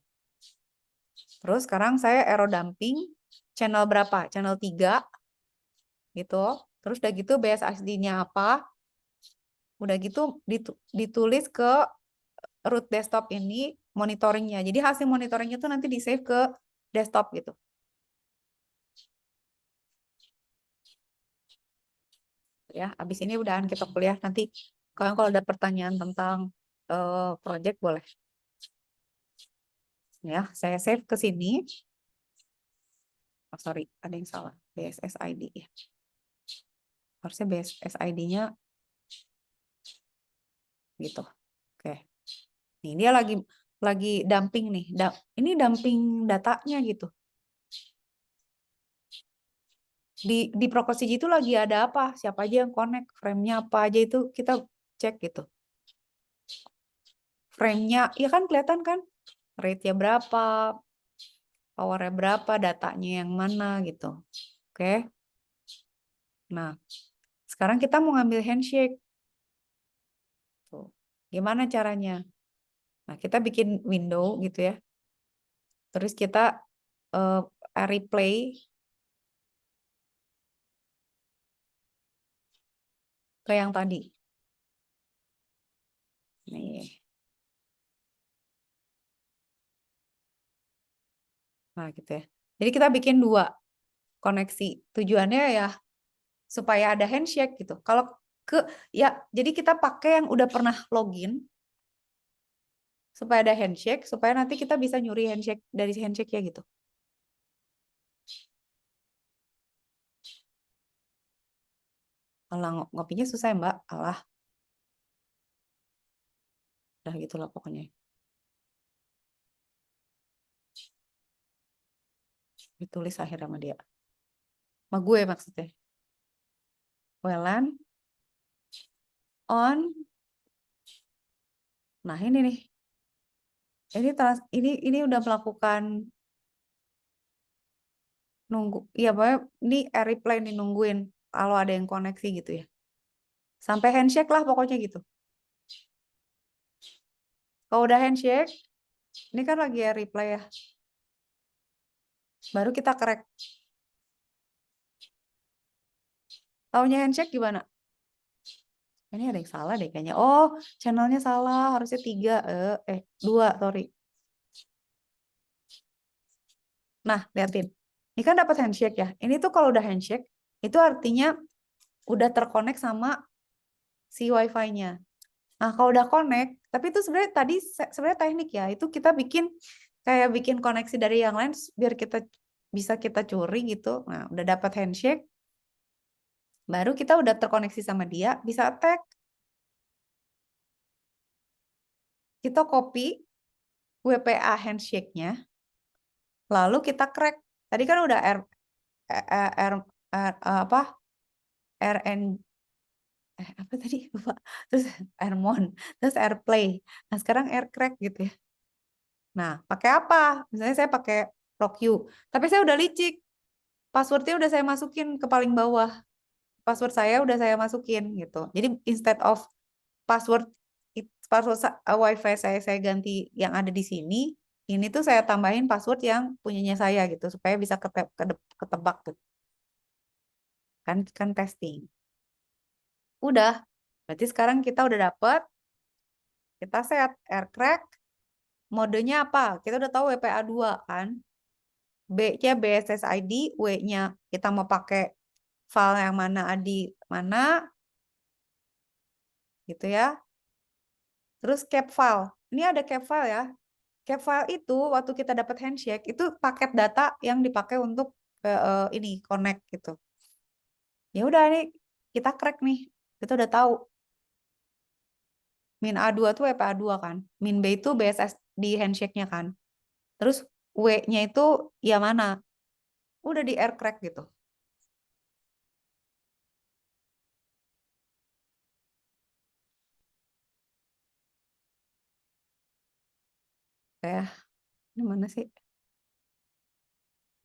Terus sekarang saya arrow dumping. Channel berapa? Channel 3. Gitu. Terus udah gitu BSSD-nya apa? Udah gitu ditulis ke root desktop ini monitoringnya. Jadi hasil monitoringnya tuh nanti di-save ke desktop gitu. Ya, habis ini udahan kita kuliah. Nanti kalau ada pertanyaan tentang project boleh. Ya, saya save ke sini. Oh, sorry, ada yang salah. BSS ID ya. Harusnya BSS ID-nya gitu. Oke. Nih dia lagi dumping nih. Ini dumping datanya gitu. Di Prokosiji itu lagi ada apa? Siapa aja yang connect? Frame-nya apa aja itu kita cek gitu. Frame-nya, ya kan kelihatan kan? Rate-nya berapa? Power-nya berapa? Datanya yang mana gitu. Oke. Nah, sekarang kita mau ngambil handshake. Tuh. Gimana caranya? Nah, kita bikin window gitu ya. Terus kita replay ke yang tadi. Nih. Nah, gitu ya. Jadi kita bikin 2 koneksi. Tujuannya ya supaya ada handshake gitu. Kalau ya jadi kita pakai yang udah pernah login supaya ada handshake, supaya nanti kita bisa nyuri handshake dari handshake ya gitu. Alah, ngopinya susah ya Mbak. Alah. Udah gitulah pokoknya. Ditulis akhir sama dia. Sama gue maksudnya. Welan on. Nah, ini nih. Ini udah melakukan nunggu. Iya, pokoknya ini replay nih nungguin kalau ada yang koneksi gitu ya. Sampai handshake lah pokoknya gitu. Kalau udah handshake, ini kan lagi replay ya. Baru kita crack. Taunya handshake gimana? Ini ada yang salah deh kayaknya. Oh, channelnya salah. Harusnya 3. 2, sorry. Nah, liatin. Ini kan dapat handshake ya. Ini tuh kalau udah handshake, itu artinya udah terkonek sama si wifi-nya. Nah, kalau udah connect, tapi itu sebenarnya tadi sebenarnya teknik ya. Itu kita kayak bikin koneksi dari yang lain biar bisa kita curi gitu. Nah, udah dapat handshake, baru kita udah terkoneksi sama dia, bisa attack. Kita copy WPA handshake-nya, lalu kita crack. Tadi kan udah apa? RN apa tadi? Lupa. Terus Airmon, terus Airplay. Nah, sekarang Aircrack gitu ya. Nah, pakai apa? Misalnya saya pakai RockU. Tapi saya udah licik. Passwordnya udah saya masukin ke paling bawah. Password saya udah saya masukin gitu. Jadi instead of password WiFi saya ganti yang ada di sini, ini tuh saya tambahin password yang punyanya saya gitu supaya bisa ketebak tuh. Kan testing. Udah. Berarti sekarang kita udah dapet, kita set aircrack, modenya apa? Kita udah tahu WPA 2 kan. B-nya BSS ID, W-nya kita mau pakai file yang mana ID mana gitu ya. Terus cap file. Ini ada cap file ya. Cap file itu waktu kita dapat handshake itu paket data yang dipakai untuk ini connect gitu. Ya udah nih kita crack nih. Kita udah tahu min A2 tuh WPA 2 kan. Min B itu BSS di handshake-nya kan. Terus W-nya itu ya mana? Udah di air crack gitu. Kayak ini mana sih?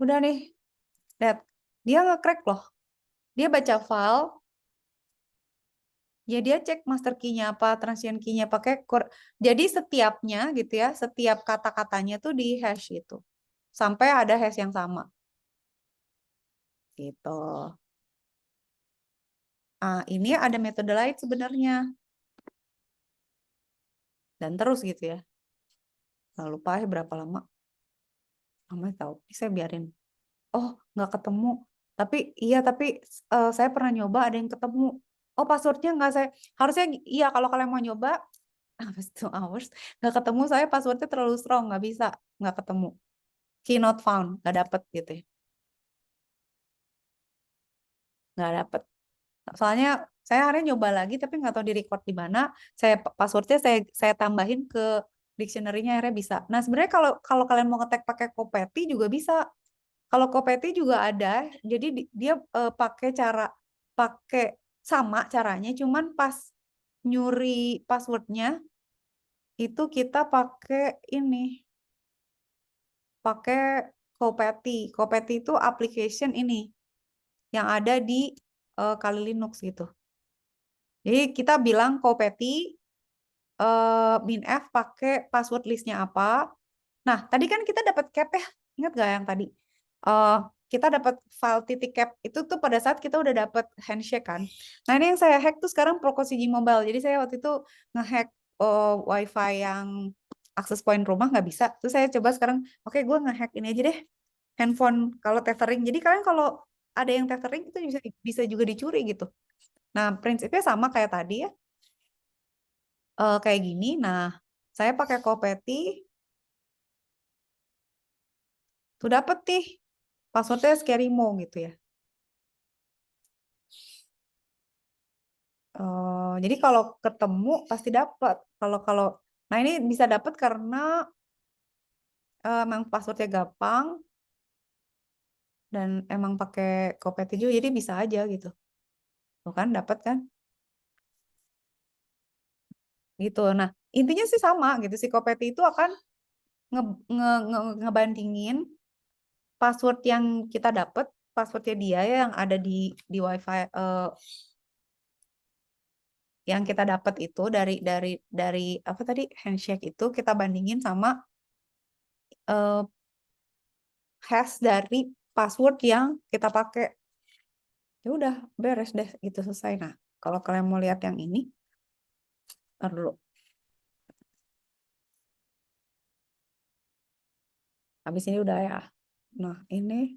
Udah nih. Lihat. Dia nge-crack loh. Dia baca file, ya dia cek master key-nya apa, transition key-nya pakai core. Jadi setiapnya gitu ya, setiap kata-katanya tuh di hash itu. Sampai ada hash yang sama. Gitu. Ah, ini ada metode lain sebenarnya. dan terus gitu ya. Nggak lupa ya berapa lama. Mama tahu. Ini saya biarin. Oh, nggak ketemu. Tapi iya, tapi saya pernah nyoba ada yang ketemu. Oh, passwordnya nggak saya. Harusnya iya kalau kalian mau nyoba, habis 2 hours nggak ketemu, saya passwordnya terlalu strong, nggak bisa, nggak ketemu. Key not found, nggak dapet gitu ya. Nggak dapet. Soalnya saya hari ini nyoba lagi tapi nggak tahu di record di mana. Saya passwordnya saya tambahin ke dictionary-nya akhirnya bisa. Nah, sebenarnya kalau kalau kalian mau ngetek pakai Kopeti juga bisa. Kalau Kopeti juga ada. Jadi dia pakai sama caranya, cuman pas nyuri passwordnya itu kita pakai ini, pakai Kopeti. Kopeti itu application ini yang ada di Kali Linux gitu. Jadi kita bilang Kopeti minf pakai password listnya apa. Nah, tadi kan kita dapat cap ya. Ingat gak yang tadi? Eh kita dapat file titik cap itu tuh pada saat kita udah dapat handshake kan. Nah, ini yang saya hack tuh sekarang Prokosigi Mobile. Jadi saya waktu itu ngehack WiFi yang akses point rumah nggak bisa. Terus saya coba sekarang, oke gue ngehack ini aja deh. Handphone kalau tethering. Jadi kalian kalau ada yang tethering itu bisa bisa juga dicuri gitu. Nah, prinsipnya sama kayak tadi ya. Kayak gini. Nah, saya pakai Kopeti tuh dapet nih passwordnya Scary Mo gitu ya. Jadi kalau ketemu pasti dapat. Kalau kalau nah ini bisa dapat karena emang passwordnya gampang dan emang pakai Kopeti juga jadi bisa aja gitu. Tuh kan dapat kan? Gitu. Nah, intinya sih sama gitu. Si Kopeti itu akan ngebandingin password yang kita dapat, passwordnya dia ya yang ada di WiFi yang kita dapat itu dari apa tadi handshake itu kita bandingin sama eh, hash dari password yang kita pakai. Ya udah beres deh gitu selesai. Nah, kalau kalian mau lihat yang ini, ntar dulu. Habis ini udah ya. Nah, ini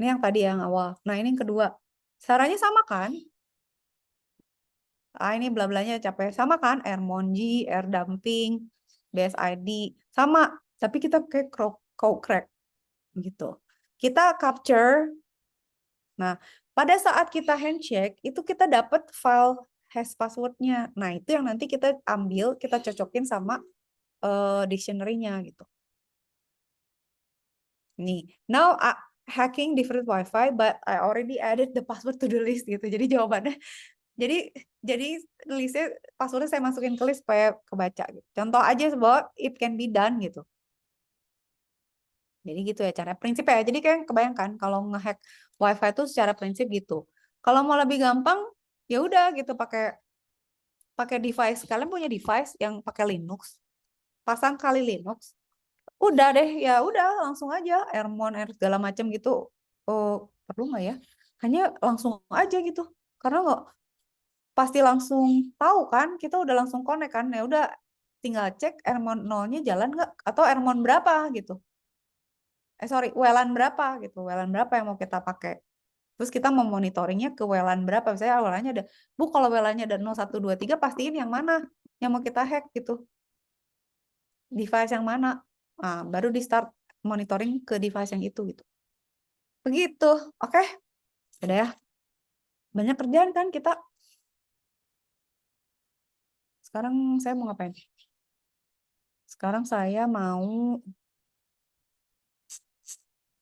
yang tadi yang awal. Nah, ini yang kedua. Caranya sama kan? Ini bla-blanya capek. Sama kan? Air Monji, air dumping, BSID. Sama. Tapi kita pakai crack gitu. Kita capture. Nah, pada saat kita handshake, itu kita dapat file hash passwordnya. Nah, itu yang nanti kita ambil, kita cocokin sama dictionary-nya gitu. Nih, now hacking different Wi-Fi, but I already added the password to the list gitu. Jadi jawabannya, jadi jadi listnya passwordnya saya masukin ke list supaya kebaca gitu. Contoh aja bahwa it can be done gitu. Jadi gitu ya cara prinsipnya ya. Jadi kayak kebayangkan kalau ngehack Wi-Fi itu secara prinsip gitu. Kalau mau lebih gampang, ya udah gitu pakai pakai device. Kalian punya device yang pakai Linux, pasang Kali Linux. Udah deh, ya udah langsung aja Airmon, Air segala macam gitu. Oh, perlu nggak ya? Hanya langsung aja gitu. Karena nggak pasti langsung tahu kan, kita udah langsung connect kan. Ya udah tinggal cek Airmon nolnya jalan nggak atau Airmon berapa gitu. Sorry, WLAN berapa gitu. WLAN berapa yang mau kita pakai. Terus kita mau monitoringnya ke WLAN berapa. Misalnya WLAN-nya ada, Bu kalau WLAN-nya ada 0123 pastiin yang mana yang mau kita hack gitu. Device yang mana. Nah, baru di start monitoring ke device yang itu gitu. Begitu. Oke. Udah ya. Banyak kerjaan kan kita. Sekarang saya mau ngapain? Sekarang saya mau,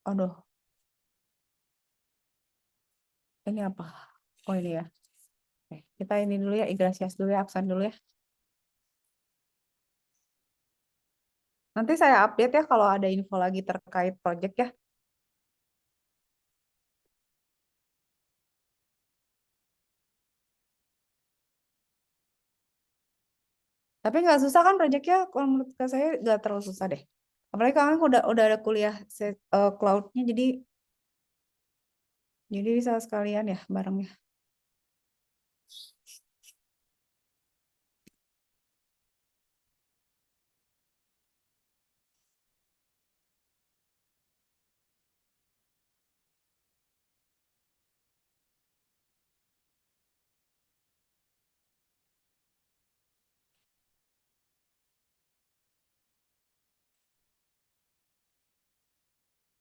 aduh, ini apa? Oh ini ya. Oke, kita ini dulu ya, Iglesias dulu ya, absen dulu ya. Nanti saya update ya kalau ada info lagi terkait project ya. Tapi nggak susah kan projectnya? Kalau menurut saya nggak terlalu susah deh. Apalagi kalian udah ada kuliah cloud-nya, jadi bisa sekalian ya barengnya.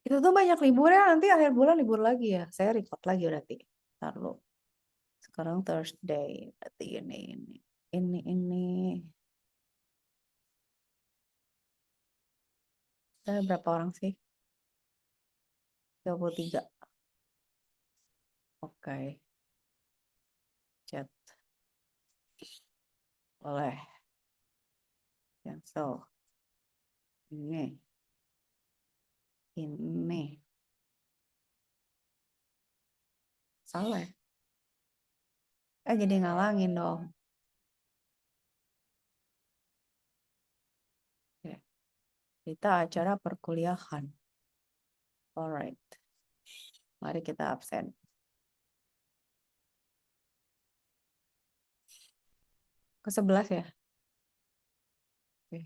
Itu tuh banyak libur ya, nanti akhir bulan libur lagi ya. Saya record lagi berarti. Ntar lu. Sekarang Thursday, berarti ini. Saya berapa orang sih? 23. Oke. Chat. Boleh. Cancel. Ini. Salah ya? Jadi ngalangin dong. Oke. Kita acara perkuliahan. Alright. Mari kita absen. Ke-11 ya? Oke.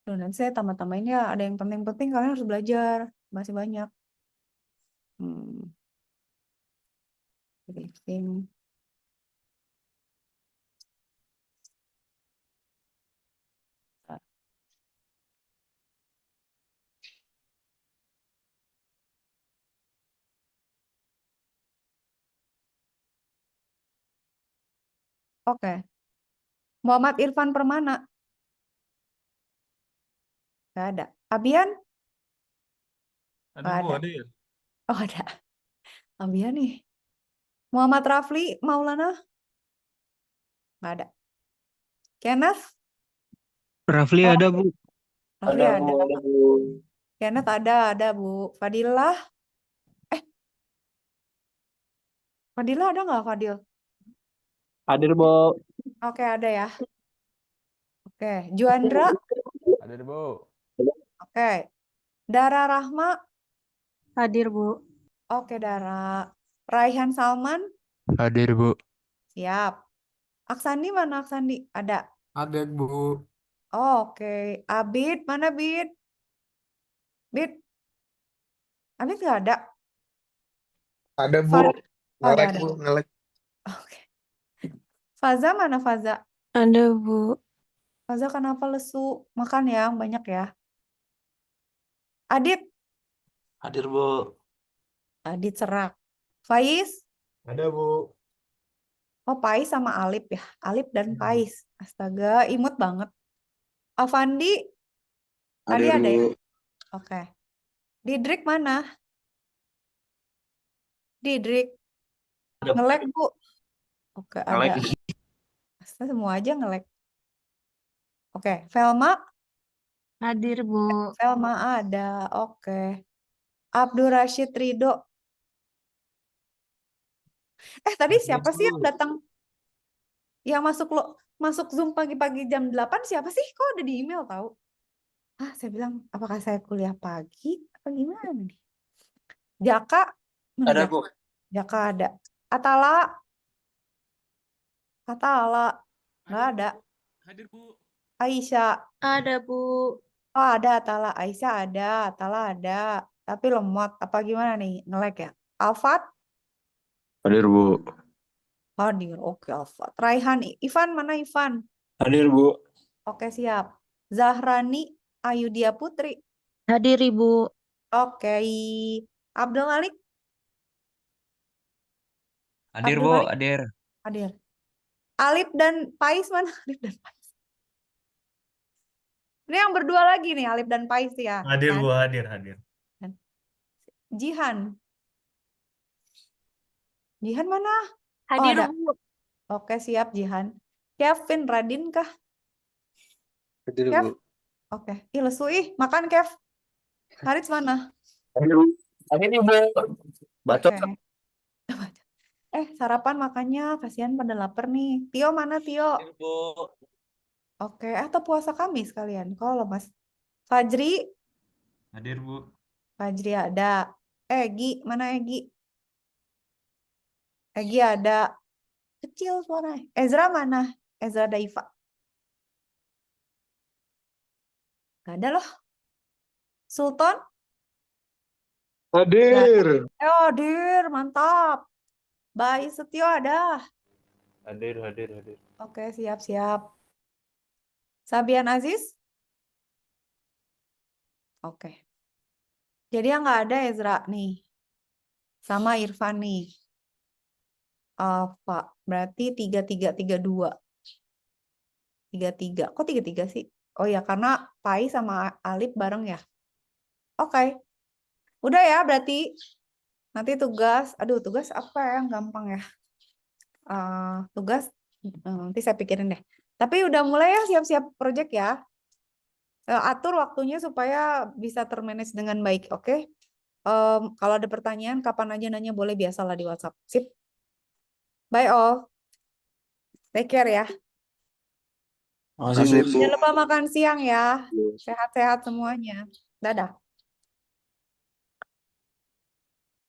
Tuh, nanti saya tambah-tambahin ya. Ada yang penting-penting kalian harus belajar. Masih banyak. Briefing. Oke. Muhammad Irfan Permana. Nggak ada. Abian? Ada Nggak Bu, ada. ada ya? Oh, ada. Abian nih. Muhammad Rafli Maulana? Nggak ada. Kenneth? Rafli Oh, ada, Bu. Rafli Ada ada. Bu, ada Bu. Kenneth ada Bu. Fadilah? Fadilah ada nggak, Fadil? Hadir Bu. Oke, ada ya. Oke. Juandra? Ada Bu. Oke. Dara Rahma? Hadir, Bu. Oke, Dara. Raihan Salman? Hadir Bu. Siap. Aksandi mana Aksandi? Ada. Ada Bu. Oke. Abid, mana Bid? Bid? Abid nggak ada. Ada Bu. Fad- Oh, Ngelek ada. Bu, ngelek. Oke. Faza mana Faza? Ada, Bu. Faza kenapa lesu? Makan yang banyak ya. Adit? Hadir Bu. Adit Serak. Faiz? Ada Bu. Oh, Pais sama Alip ya. Alip dan Pais. Astaga, imut banget. Avandi? Tadi Hadir ada ya? Bu. Oke. Didrik mana? Didrik. Ada. Ngelek, Bu. Oke, Ngelek. ada. Astaga, semua aja ngelek. Oke, Velma? Hadir, Bu. Velma ada. Oke. Abdur Rashid Ridho. Tadi siapa sih yang datang? Yang masuk Zoom pagi-pagi jam 8 siapa sih? Kok ada di email tahu? Saya bilang, apakah saya kuliah pagi? Apa gimana nih? Jaka? Mana Ada Jaka? Bu. Jaka ada. Atala? Nggak ada. Hadir Bu. Aisyah? Ada, Bu. Oh, ada Atala. Aisyah ada. Atala ada. Tapi lemot. Apa gimana nih? Nge-lag ya? Alfat? Hadir Bu. Hadir. Oke, Alfat. Raihan. Ivan, mana Ivan? Hadir Bu. Oke, siap. Zahrani Ayudia Putri. Hadir, Ibu. Oke. Abdul Malik? Hadir, Abdul Bu. Malik? Hadir. Hadir. Alip dan Pais mana? Alip dan Pais. Ini yang berdua lagi nih, Alip dan Pais ya. Hadir Kan? Bu, hadir. Jihan. Jihan mana? Hadir, ada. Bu. Oke, siap Jihan. Kevin Radin kah? Hadir Kev? Bu. Oke. Ih, lesu ih. Makan, Kev. Haris mana? Hadir Bu. Hadir Bu. Bacot. Oke. Sarapan makannya. Kasihan pada lapar nih. Tio mana, Tio? Hadir Bu. Oke. Atau puasa Kamis kalian? Kalau Mas. Fajri? Hadir Bu. Fajri ada. Egi, mana Egi? Egi ada. Kecil suaranya. Ezra mana? Ezra Daifa. Gak ada loh. Sultan? Hadir. Hadir, mantap. Bayi Setio ada. Hadir. Oke, siap-siap. Sabian Aziz? Oke. Jadi yang nggak ada Ezra nih. Sama Irfan nih. Pak, berarti 3-3-3-2. 3-3. Kok 3-3 sih? Oh ya, karena Pai sama Alip bareng ya. Oke. Udah ya, berarti nanti tugas. Aduh, tugas apa ya yang gampang ya? Tugas nanti saya pikirin deh. Tapi udah mulai ya siap-siap project ya. Atur waktunya supaya bisa termanage dengan baik, oke? Kalau ada pertanyaan, kapan aja nanya boleh, biasalah di WhatsApp. Sip. Bye all. Take care ya. Makasih, Bu. Jangan lupa makan siang ya. Sehat-sehat semuanya. Dadah.